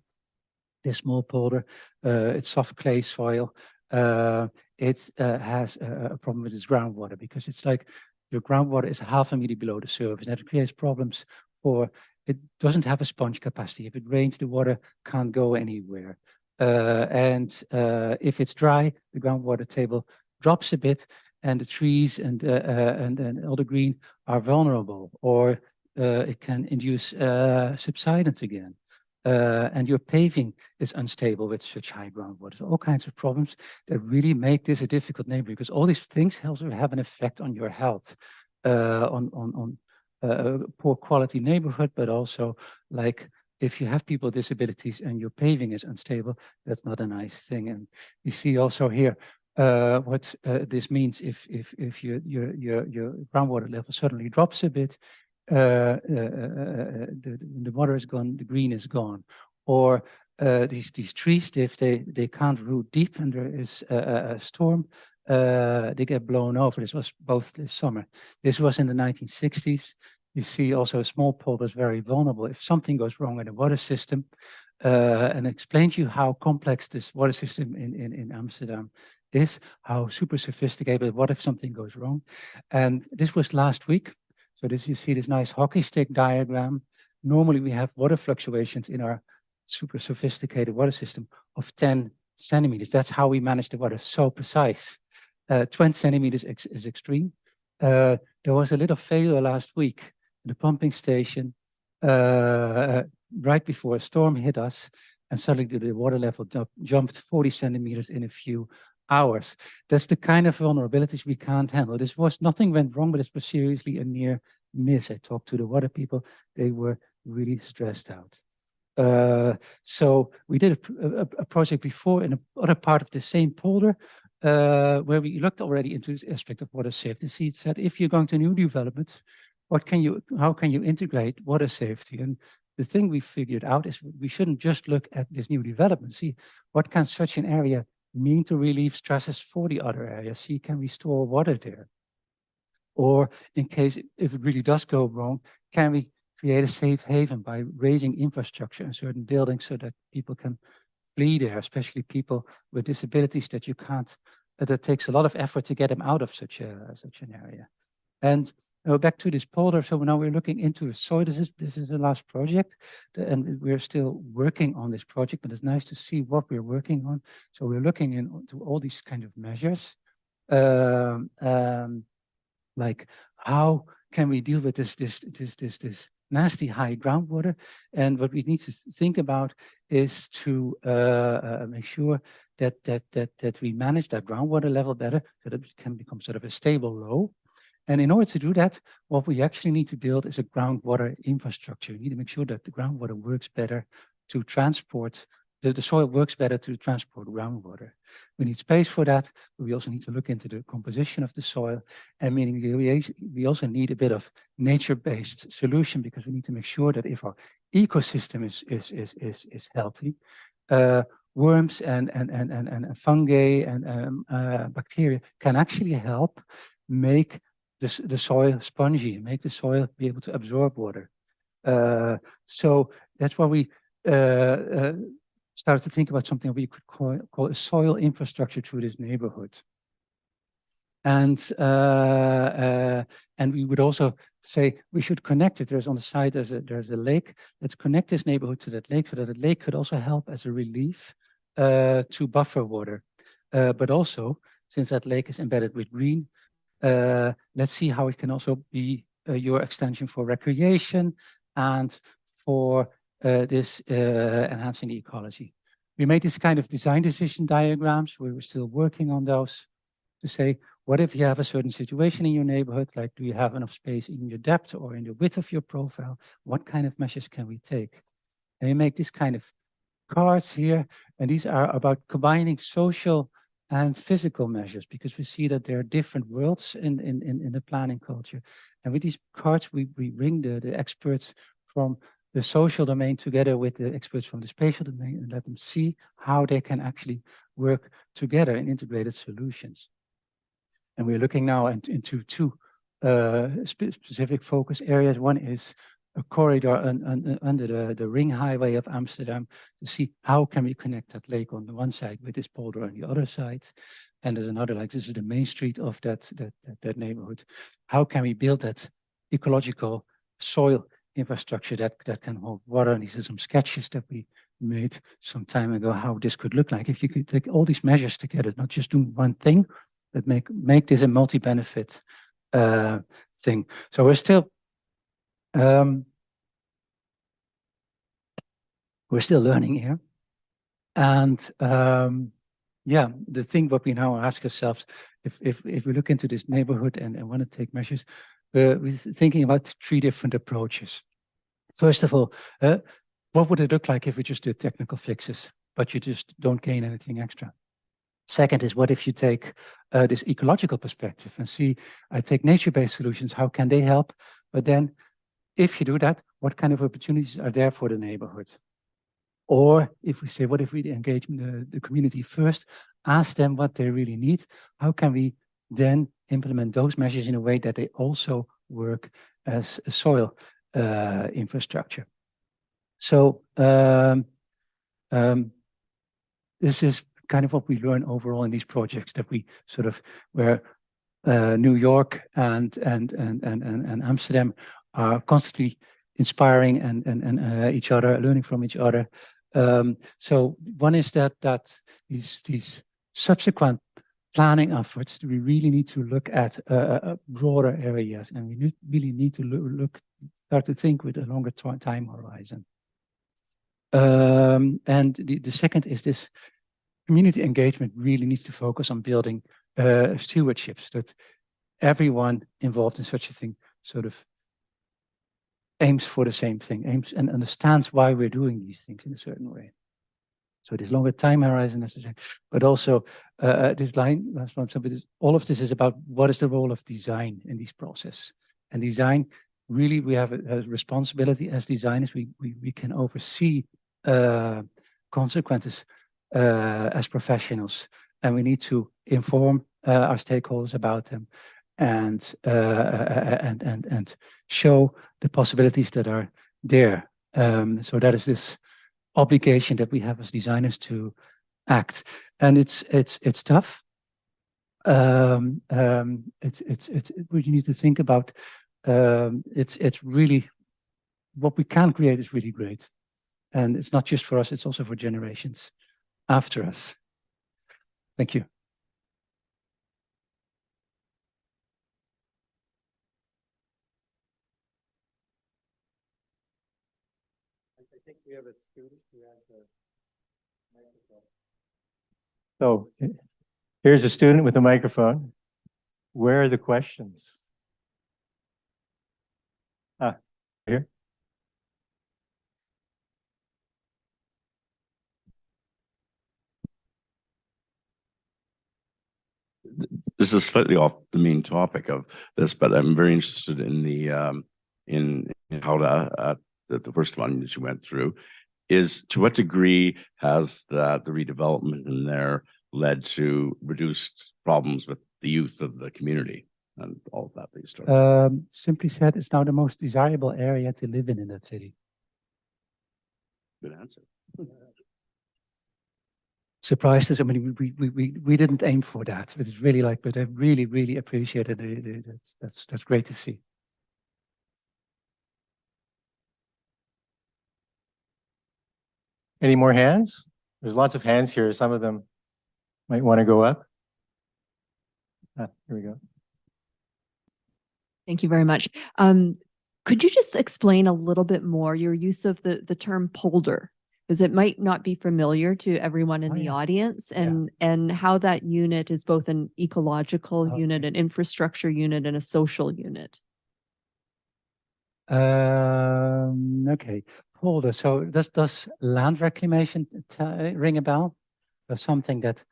this small polder, it's soft clay soil. It has a problem with its groundwater, because it's like the groundwater is 0.5 meter below the surface. That creates problems for, it doesn't have a sponge capacity. If it rains, the water can't go anywhere. If it's dry, the groundwater table drops a bit, and the trees and all the green are vulnerable, or it can induce subsidence again. And your paving is unstable with such high groundwater. So all kinds of problems that really make this a difficult neighborhood, because all these things also have an effect on your health, on a poor quality neighborhood, but also like, if you have people with disabilities and your paving is unstable, that's not a nice thing. And you see also here what this means if your groundwater level suddenly drops a bit, the water is gone, the green is gone, or these trees, if they can't root deep and there is a storm, they get blown over. This was both this summer. This was in the 1960s. You see also a small polder is very vulnerable. If something goes wrong in the water system, and explains you how complex this water system in Amsterdam is, how super sophisticated, what if something goes wrong? And this was last week. So this, you see this nice hockey stick diagram. Normally we have water fluctuations in our super sophisticated water system of 10 centimeters. That's how we manage the water, so precise. 20 centimeters is extreme. There was a little failure last week. The pumping station, right before a storm hit us, and suddenly the water level jumped 40 centimeters in a few hours. That's the kind of vulnerabilities we can't handle. This was, nothing went wrong, but this was seriously a near miss. I talked to the water people. They were really stressed out. So we did a project before in another part of the same polder, where we looked already into this aspect of water safety. See, it said, if you're going to new developments, how can you integrate water safety? And the thing we figured out is we shouldn't just look at this new development. See, what can such an area mean to relieve stresses for the other areas? See, can we store water there? Or in case, if it really does go wrong, can we create a safe haven by raising infrastructure in certain buildings so that people can flee there, especially people with disabilities that you can't, that takes a lot of effort to get them out of such an area. And back to this polder. So now we're looking into the soil. This is the last project, and we're still working on this project, but it's nice to see what we're working on. So we're looking into all these kind of measures, like how can we deal with this nasty high groundwater? And what we need to think about is to make sure that we manage that groundwater level better, so that it can become sort of a stable low. And in order to do that, what we actually need to build is a groundwater infrastructure. We need to make sure that the groundwater works better to transport, the soil works better to transport groundwater. We need space for that, but we also need to look into the composition of the soil, and meaning we also need a bit of nature-based solution, because we need to make sure that if our ecosystem is healthy, worms and fungi and bacteria can actually help make the soil spongy, make the soil be able to absorb water. So that's why we started to think about something we could call a soil infrastructure through this neighborhood. And we would also say we should connect it. There's on the side, there's a lake. Let's connect this neighborhood to that lake so that the lake could also help as a relief to buffer water. But also, since that lake is embedded with green, let's see how it can also be your extension for recreation and for this enhancing the ecology. We made this kind of design decision diagrams. We were still working on those to say, what if you have a certain situation in your neighborhood, like do you have enough space in your depth or in the width of your profile? What kind of measures can we take? And we make this kind of cards here, and these are about combining social and physical measures, because we see that there are different worlds in the planning culture. And with these cards, we bring the experts from the social domain together with the experts from the spatial domain and let them see how they can actually work together in integrated solutions. And we're looking now into two specific focus areas. One is a corridor under the ring highway of Amsterdam to see how can we connect that lake on the one side with this polder on the other side. And there's another, like this is the main street of that neighborhood. How can we build that ecological soil infrastructure that can hold water? And these are some sketches that we made some time ago, how this could look like if you could take all these measures together, not just do one thing, but make this a multi-benefit thing. So we're still learning here. And yeah, the thing what we now ask ourselves, if we look into this neighborhood and want to take measures, we're thinking about three different approaches. First of all, what would it look like if we just did technical fixes, but you just don't gain anything extra? Second is, what if you take this ecological perspective and see, I take nature-based solutions, how can they help? But then if you do that, what kind of opportunities are there for the neighborhood? Or if we say, what if we engage the community first, ask them what they really need, how can we then implement those measures in a way that they also work as a soil infrastructure? So this is kind of what we learn overall in these projects, that we sort of, where New York and Amsterdam are constantly inspiring and each other, learning from each other. So one is that these subsequent planning efforts, we really need to look at broader areas, and we really need to start to think with a longer time horizon. And the second is this community engagement really needs to focus on building stewardships, that everyone involved in such a thing sort of aims for the same thing, aims and understands why we're doing these things in a certain way. So this longer time horizon necessary, but also this line, all of this is about what is the role of design in this process. And design, really, we have a responsibility as designers. We can oversee consequences as professionals, and we need to inform our stakeholders about them and show the possibilities that are there. So that is this obligation that we have as designers to act, and it's tough. It's what you need to think about. It's really what we can create is really great, and it's not just for us; it's also for generations after us. Thank you. I think we have a student who has a microphone. So here's a student with a microphone. Where are the questions? Here. This is slightly off the main topic of this, but I'm very interested in the in how the first one that you went through, to what degree has the redevelopment in there led to reduced problems with the youth of the community and all of that that you started? Simply said, it's now the most desirable area to live in that city. Good answer. Surprised us. I mean, we didn't aim for that. It's really like, but I really appreciated it. That's great to see. Any more hands? There's lots of hands here. Some of them might want to go up. Here we go. Thank you very much. Could you just explain a little bit more your use of the term polder? Because it might not be familiar to everyone in the audience, and how that unit is both an ecological unit, an infrastructure unit, and a social unit. Okay, polder. So does land reclamation ring a bell? There's something that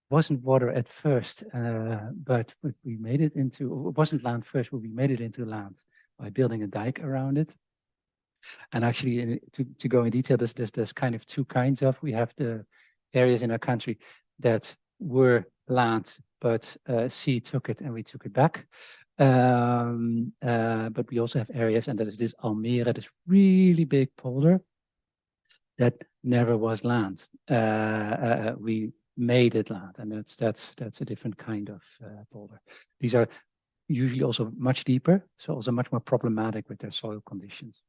wasn't water at first, but we made it into, it wasn't land first, but we made it into land by building a dike around it. And actually, to go in detail, there's kind of two kinds of. We have the areas in our country that were land, but sea took it and we took it back. But we also have areas, and that is this Almere, this really big polder that never was land. We made it land, and that's a different kind of polder. These are usually also much deeper, so also much more problematic with their soil conditions.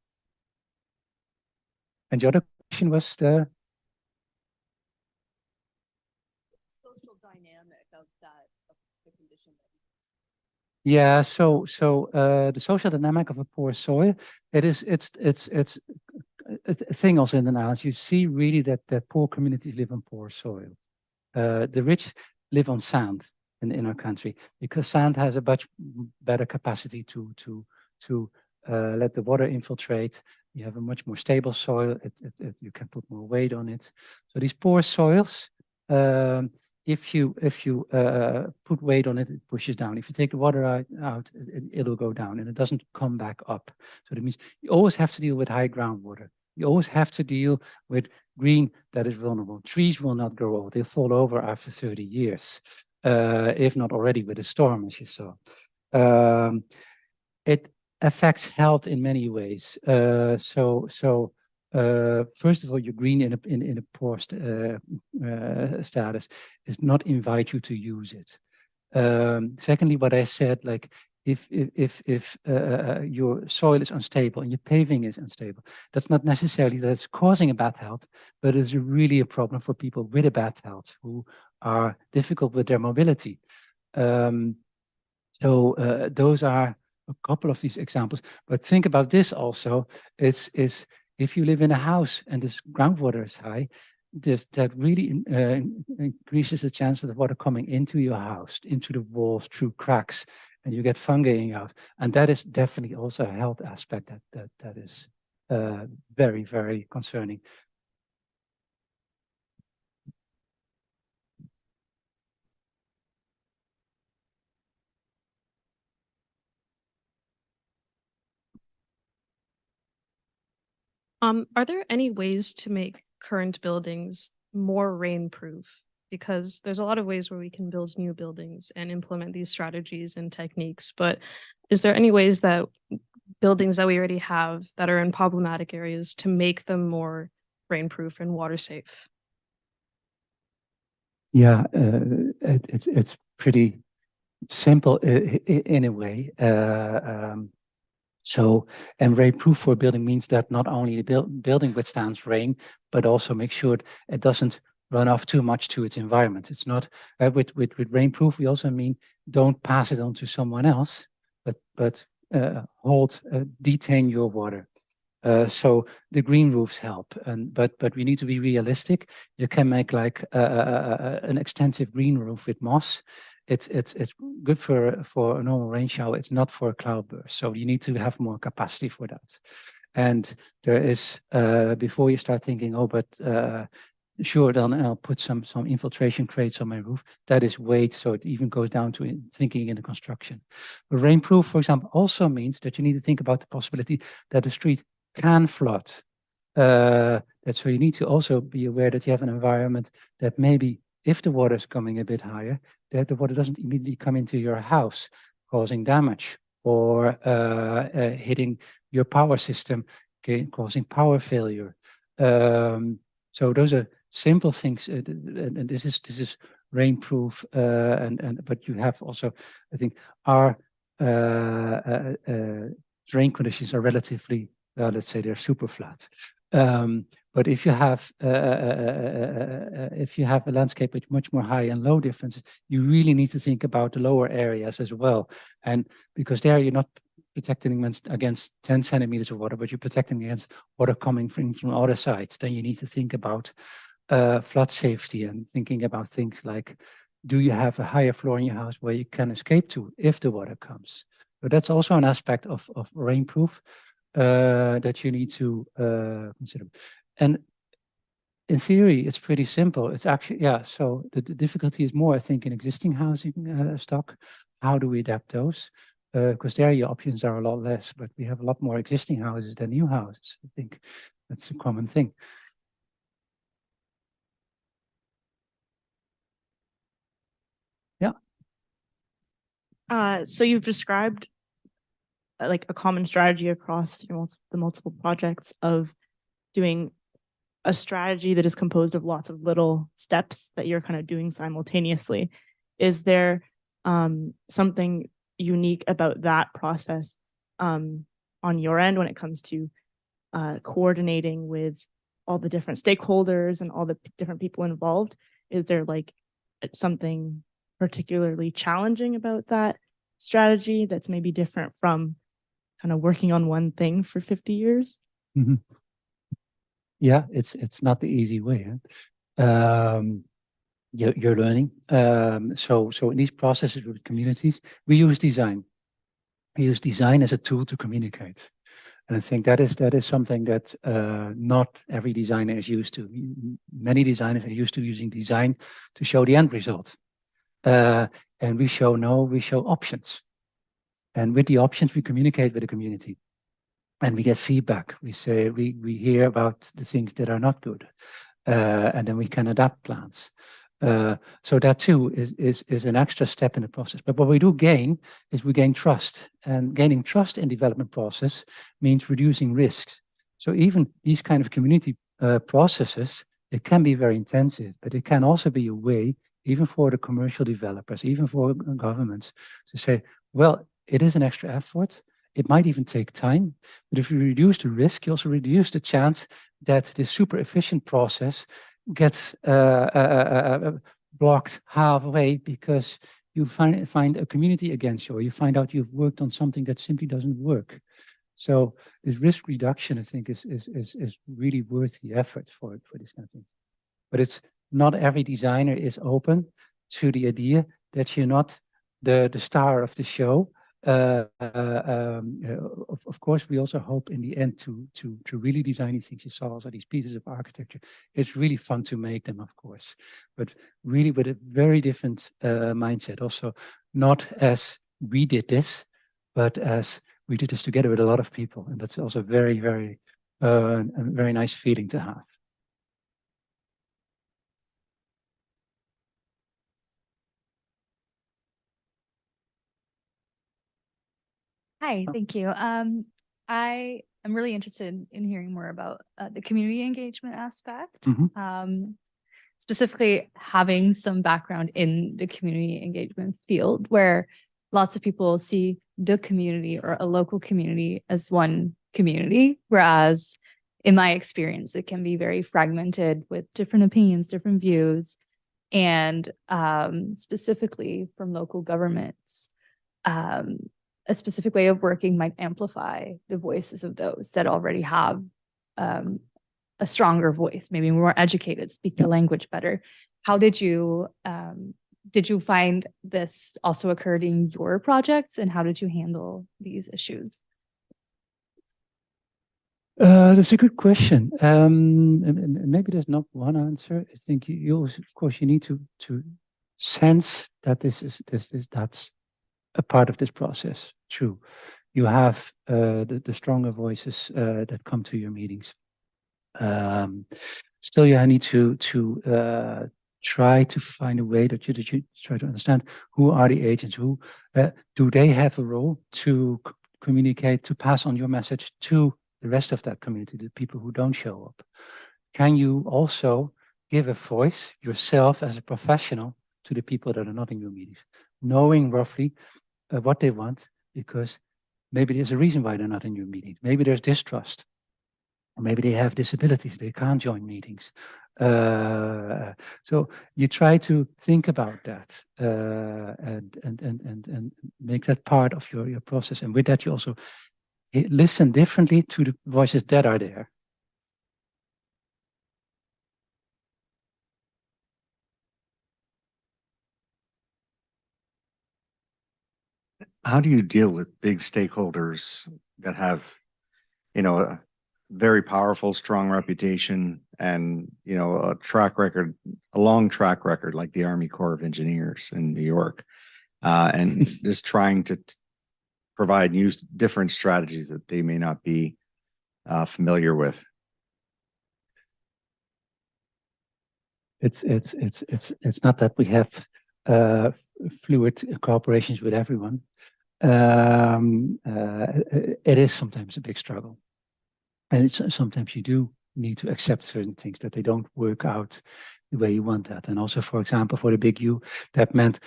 And the other question was the Social dynamic of that, of the condition. yeah. So the social dynamic of a poor soil, it's a thing also in the Netherlands. You see really that poor communities live on poor soil. The rich live on sand in our country, because sand has a much better capacity to let the water infiltrate. You have a much more stable soil. You can put more weight on it. So these poor soils, if you put weight on it, it pushes down. If you take the water out, it'll go down and it doesn't come back up. So that means you always have to deal with high groundwater. You always have to deal with green that is vulnerable. Trees will not grow old. They'll fall over after 30 years, if not already with a storm, as you saw. It affects health in many ways. First of all, you're green in a poor status is not invite you to use it. Secondly, what I said, like if your soil is unstable and your paving is unstable, that's not necessarily that it's causing a bad health, but it's really a problem for people with a bad health who are difficult with their mobility. Those are a couple of these examples, but think about this also, is if you live in a house and this groundwater is high, that really increases the chance of the water coming into your house, into the walls, through cracks, and you get fungi out. And that is definitely also a health aspect that is very, very concerning. Are there any ways to make current buildings more rainproof? Because there's a lot of ways where we can build new buildings and implement these strategies and techniques, but is there any ways that buildings that we already have that are in problematic areas to make them more rainproof and water safe? Yeah, it's pretty simple in a way. And rainproof for a building means that not only the building withstands rain, but also make sure it doesn't run off too much to its environment. It's not with rainproof. We also mean don't pass it on to someone else, but detain your water. So the green roofs help, but we need to be realistic. You can make like an extensive green roof with moss. It's good for a normal rain shower. It's not for a cloudburst. So you need to have more capacity for that. And there is before you start thinking, oh, but sure, then I'll put some infiltration crates on my roof. That is weight, so it even goes down to thinking in the construction. But rainproof, for example, also means that you need to think about the possibility that the street can flood. The that so you need to also be aware that you have an environment that maybe if the water is coming a bit higher, that the water doesn't immediately come into your house, causing damage or hitting your power system, causing power failure. So those are simple things, and this is rainproof, but you have also, I think, our terrain conditions are relatively, let's say they're super flat. But if you have a landscape with much more high and low differences, you really need to think about the lower areas as well. And because there you're not protecting against 10 centimeters of water, but you're protecting against water coming from other sides. Then you need to think about flood safety and thinking about things like, do you have a higher floor in your house where you can escape to if the water comes? So that's also an aspect of rainproof that you need to consider. And in theory, it's pretty simple. It's actually, yeah, so the difficulty is more, I think, in existing housing stock. How do we adapt those? Because there your options are a lot less, but we have a lot more existing houses than new houses. I think that's a common thing. So you've described like a common strategy across the multiple projects of doing a strategy that is composed of lots of little steps that you're kind of doing simultaneously. Is there something unique about that process on your end when it comes to coordinating with all the different stakeholders and all the different people involved? Is there like something particularly challenging about that strategy that's maybe different from kind of working on one thing for 50 years? Mm-hmm. Yeah, it's not the easy way. Huh? You're learning. So in these processes with communities, we use design. We use design as a tool to communicate. And I think that is something that not every designer is used to. Many designers are used to using design to show the end result. And we show options. And with the options, we communicate with the community. And we get feedback. We say, we hear about the things that are not good. And then we can adapt plans. So that too is an extra step in the process. But what we do gain is we gain trust. And gaining trust in development process means reducing risks. So even these kind of community processes, it can be very intensive, but it can also be a way, even for the commercial developers, even for governments, to say, well, it is an extra effort. It might even take time, but if you reduce the risk, you also reduce the chance that this super efficient process gets blocked halfway because you find a community against you, or you find out you've worked on something that simply doesn't work. So this risk reduction, I think, is really worth the effort for this kind of thing. But it's not every designer is open to the idea that you're not the star of the show. Of course, we also hope in the end to really design these things. You saw also these pieces of architecture. It's really fun to make them, of course, but really with a very different mindset. Also, not as we did this, but as we did this together with a lot of people, and that's also very, very a very nice feeling to have. Hi, thank you. I am really interested in hearing more about the community engagement aspect. Specifically having some background in the community engagement field where lots of people see the community or a local community as one community, whereas in my experience, it can be very fragmented with different opinions, different views, and specifically from local governments. A specific way of working might amplify the voices of those that already have a stronger voice, maybe more educated, speak the language better. How did you find this also occurred in your projects, and how did you handle these issues? That's a good question. And maybe there's not one answer. I think you also, of course, you need to sense that that's a part of this process. True, you have the stronger voices that come to your meetings, Still, you need to try to find a way that you try to understand who are the agents, who do they have a role to communicate, to pass on your message to the rest of that community, the people who don't show up. Can you also give a voice yourself as a professional to the people that are not in your meetings, knowing roughly what they want, because maybe there's a reason why they're not in your meeting. Maybe there's distrust, or maybe they have disabilities, they can't join meetings. So you try to think about that and make that part of your process. And with that, you also listen differently to the voices that are there. How do you deal with big stakeholders that have, a very powerful, strong reputation and, a track record, a long track record like the Army Corps of Engineers in New York, and just trying to provide different strategies that they may not be familiar with? It's not that we have fluid cooperations with everyone. It is sometimes a big struggle, and sometimes you do need to accept certain things that they don't work out the way you want that. And also, for example, for the big U, that meant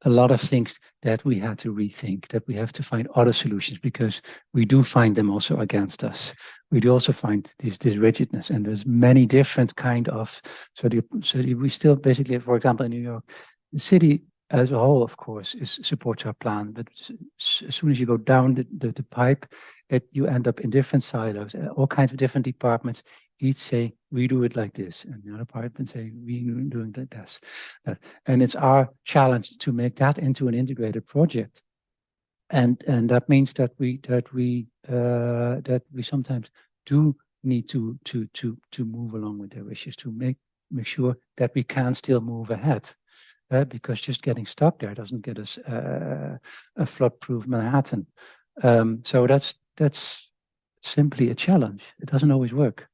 a lot of things that we had to rethink, that we have to find other solutions, because we do find them also against us. We do also find this rigidness, and there's many different kind of, so we still basically, for example, in New York, the city as a whole, of course, supports our plan, but as soon as you go down the pipe, you end up in different silos, all kinds of different departments. Each say, we do it like this, and the other department say, we doing like this. And it's our challenge to make that into an integrated project. And that means that we sometimes do need to move along with their wishes, to make sure that we can still move ahead. Because just getting stuck there doesn't get us a flood-proof Manhattan. So that's simply a challenge. It doesn't always work.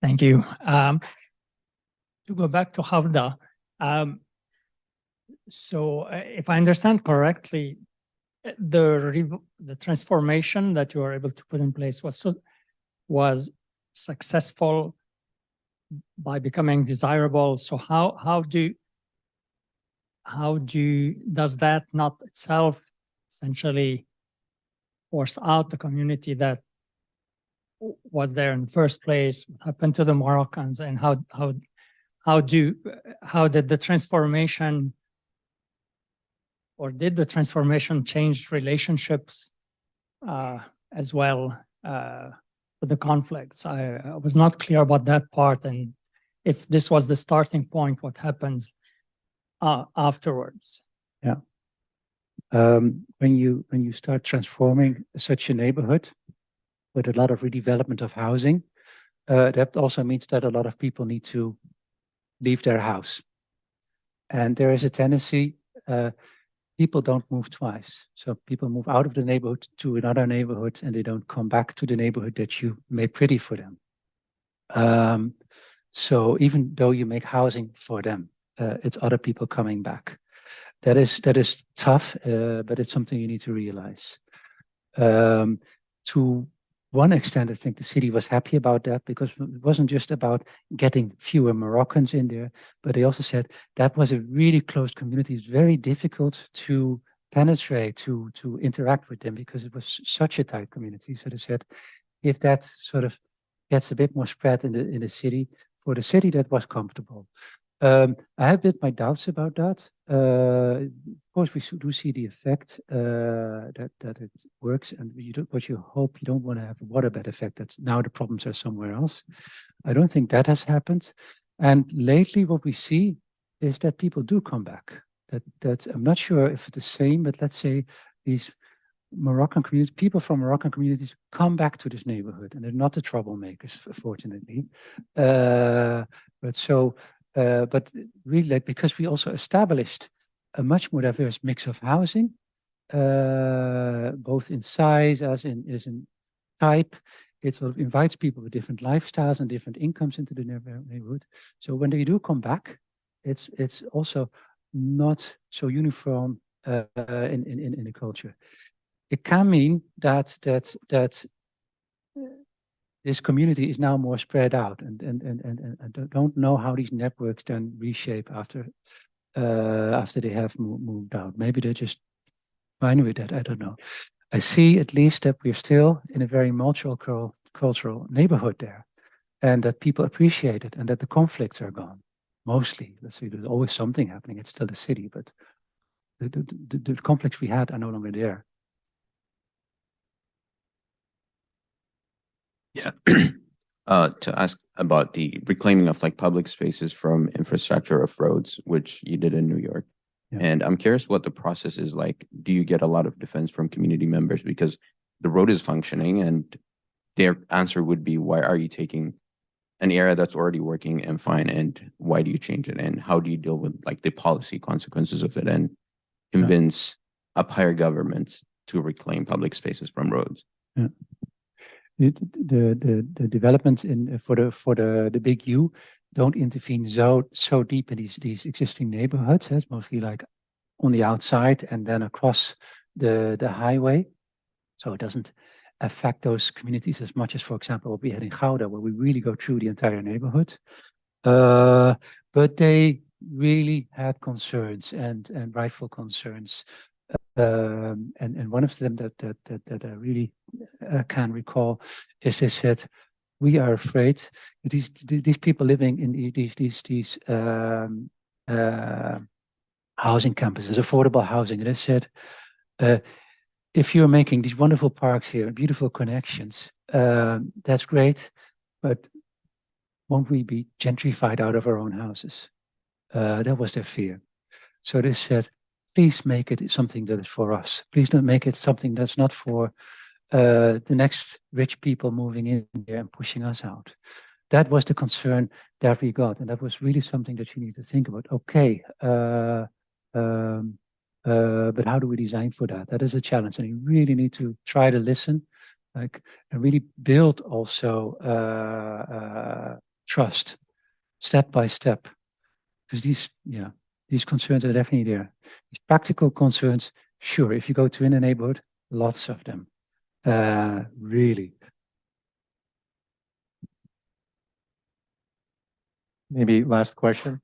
Thank you. To go back to Havda, so if I understand correctly, the transformation that you were able to put in place was successful by becoming desirable. So does that not itself essentially force out the community that was there in the first place? What happened to the Moroccans, and how did the transformation, or did the transformation change relationships as well with the conflicts? I was not clear about that part, and if this was the starting point, what happens afterwards? Yeah. When you start transforming such a neighborhood with a lot of redevelopment of housing, that also means that a lot of people need to leave their house. And there is a tendency, people don't move twice. So people move out of the neighborhood to another neighborhood, and they don't come back to the neighborhood that you made pretty for them. So even though you make housing for them, it's other people coming back. That is tough, but it's something you need to realize. To one extent, I think the city was happy about that, because it wasn't just about getting fewer Moroccans in there, but they also said that was a really close community. It's very difficult to penetrate, to interact with them, because it was such a tight community. So they said, if that sort of gets a bit more spread in the city, for the city that was comfortable. I have a bit my doubts about that. Of course, we do see the effect that it works, and what you hope, you don't want to have a waterbed effect. That's now the problems are somewhere else. I don't think that has happened. And lately, what we see is that people do come back. That I'm not sure if it's the same, but let's say these Moroccan communities, people from Moroccan communities come back to this neighborhood, and they're not the troublemakers, fortunately. But so But really, like, because we also established a much more diverse mix of housing, both in size as in type. It sort of invites people with different lifestyles and different incomes into the neighborhood. So when they do come back, it's also not so uniform in the culture. It can mean that this community is now more spread out, and I don't know how these networks then reshape after they have moved out. Maybe they're just fine with that. I don't know. I see at least that we're still in a very multicultural neighborhood there, and that people appreciate it, and that the conflicts are gone. Mostly, let's see, there's always something happening. It's still a city, but the conflicts we had are no longer there. Yeah. To ask about the reclaiming of like public spaces from infrastructure of roads, which you did in New York. Yeah. And I'm curious what the process is like. Do you get a lot of defense from community members? Because the road is functioning and their answer would be, why are you taking an area that's already working and fine, and why do you change it? And how do you deal with like the policy consequences of it and convince up higher governments to reclaim public spaces from roads? Yeah. The developments for the big U don't intervene so deep in these existing neighborhoods. It's mostly like on the outside and then across the highway, so it doesn't affect those communities as much as, for example, what we had in Gouda, where we really go through the entire neighborhood. But they really had concerns and rightful concerns. And one of them that I really can recall is they said, we are afraid these people living in these housing campuses, affordable housing, and they said, if you're making these wonderful parks here, beautiful connections, that's great, but won't we be gentrified out of our own houses? That was their fear. So they said, please make it something that is for us. Please don't make it something that's not for the next rich people moving in there and pushing us out. That was the concern that we got. And that was really something that you need to think about. Okay, but how do we design for that? That is a challenge. And you really need to try to listen, like, and really build also trust step by step. Because these concerns are definitely there. These practical concerns, sure, if you go to in a neighborhood, lots of them, really. Maybe last question.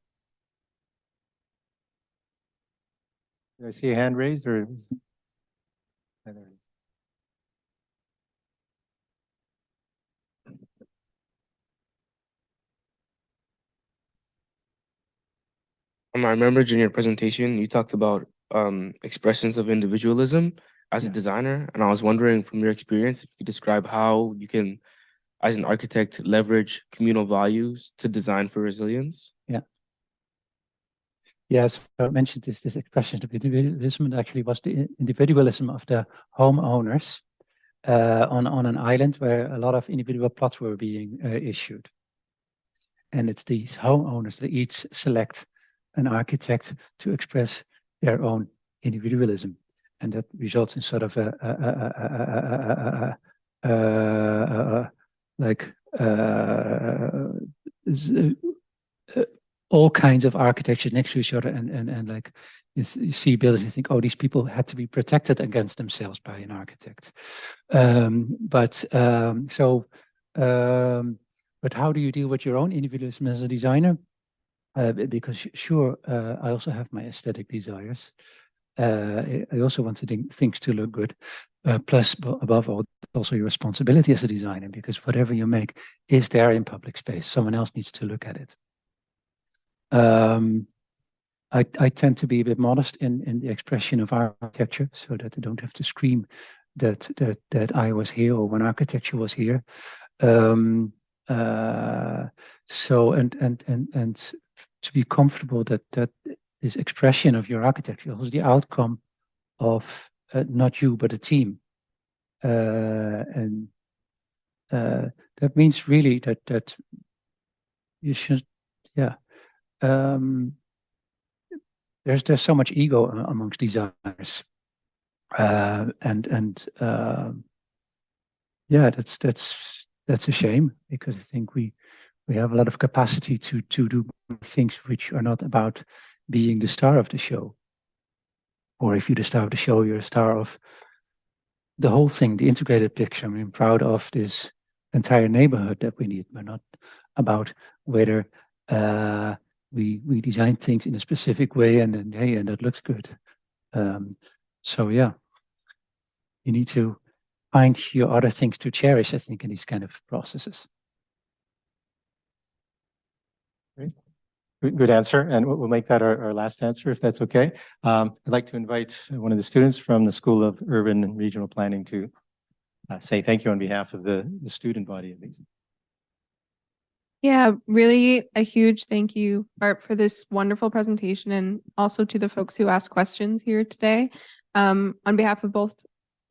Did I see a hand raised or? I remember during your presentation, you talked about expressions of individualism as a designer. And I was wondering, from your experience, if you could describe how you can, as an architect, leverage communal values to design for resilience. Yeah. Yes, I mentioned this expression of individualism. It actually was the individualism of the homeowners on an island where a lot of individual plots were being issued. And it's these homeowners that each select an architect to express their own individualism. And that results in sort of all kinds of architecture next to each other, and like you see buildings, you think, oh, these people had to be protected against themselves by an architect. But how do you deal with your own individualism as a designer? Because sure, I also have my aesthetic desires. I also want things to look good. Plus, above all, also your responsibility as a designer, because whatever you make is there in public space. Someone else needs to look at it. I tend to be a bit modest in the expression of architecture, so that I don't have to scream that I was here or when architecture was here. So to be comfortable that this expression of your architecture is the outcome of not you but a team, and that means really that you should, there's so much ego amongst designers, yeah, that's a shame, because I think we have a lot of capacity to do things which are not about being the star of the show. Or if you're the star of the show, you're a star of the whole thing, the integrated picture. I mean, I'm proud of this entire neighborhood that we need. We're not about whether we design things in a specific way and then, hey, and that looks good. So yeah, you need to find your other things to cherish, I think, in these kind of processes. Great. Good answer, and we'll make that our last answer, if that's okay. I'd like to invite one of the students from the School of Urban and Regional Planning to say thank you on behalf of the student body, at least. Yeah, really a huge thank you, Bart, for this wonderful presentation, and also to the folks who asked questions here today. On behalf of both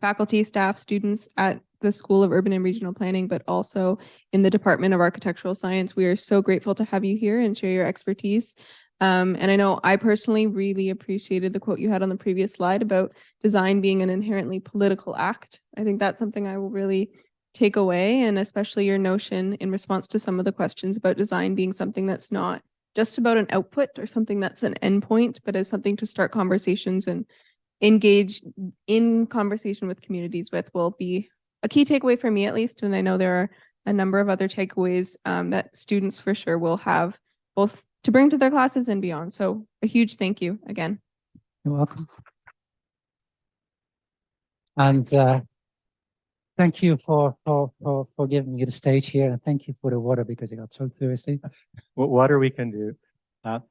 faculty, staff, students at the School of Urban and Regional Planning, but also in the Department of Architectural Science, we are so grateful to have you here and share your expertise. And I know I personally really appreciated the quote you had on the previous slide about design being an inherently political act. I think that's something I will really take away, and especially your notion in response to some of the questions about design being something that's not just about an output or something that's an endpoint, but as something to start conversations and engage in conversation with communities with, will be a key takeaway for me, at least. And I know there are a number of other takeaways that students for sure will have, both to bring to their classes and beyond. So a huge thank you again. You're welcome. And thank you for giving me the stage here, and thank you for the water, because I got so thirsty. What water we can do.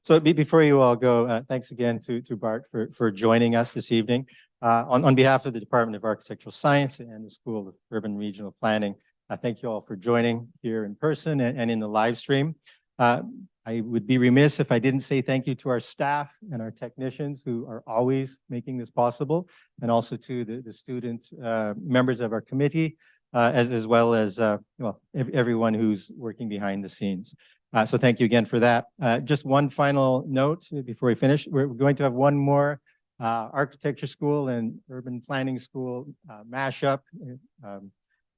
So before you all go, thanks again to Bart for joining us this evening. On behalf of the Department of Architectural Science and the School of Urban and Regional Planning, I thank you all for joining here in person and in the live stream. I would be remiss if I didn't say thank you to our staff and our technicians who are always making this possible, and also to the student members of our committee, as well as well, everyone who's working behind the scenes. So thank you again for that. Just one final note before we finish. We're going to have one more architecture school and urban planning school mashup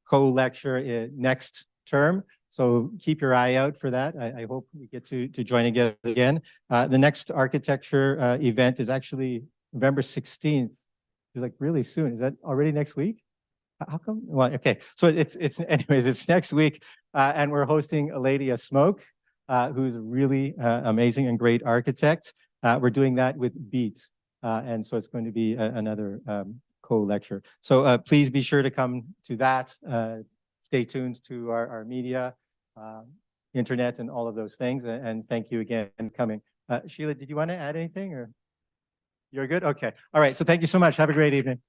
co-lecture next term. So keep your eye out for that. I hope we get to join again. The next architecture event is actually November 16th. It's like really soon. Is that already next week? How come? Well, okay. So anyways, it's next week, and we're hosting Eladia Smoke, who's a really amazing and great architect. We're doing that with Beat, and so it's going to be another co-lecture. So please be sure to come to that. Stay tuned to our media, internet, and all of those things. And thank you again for coming. Sheila, did you want to add anything, or you're good? Okay. All right. So thank you so much. Have a great evening.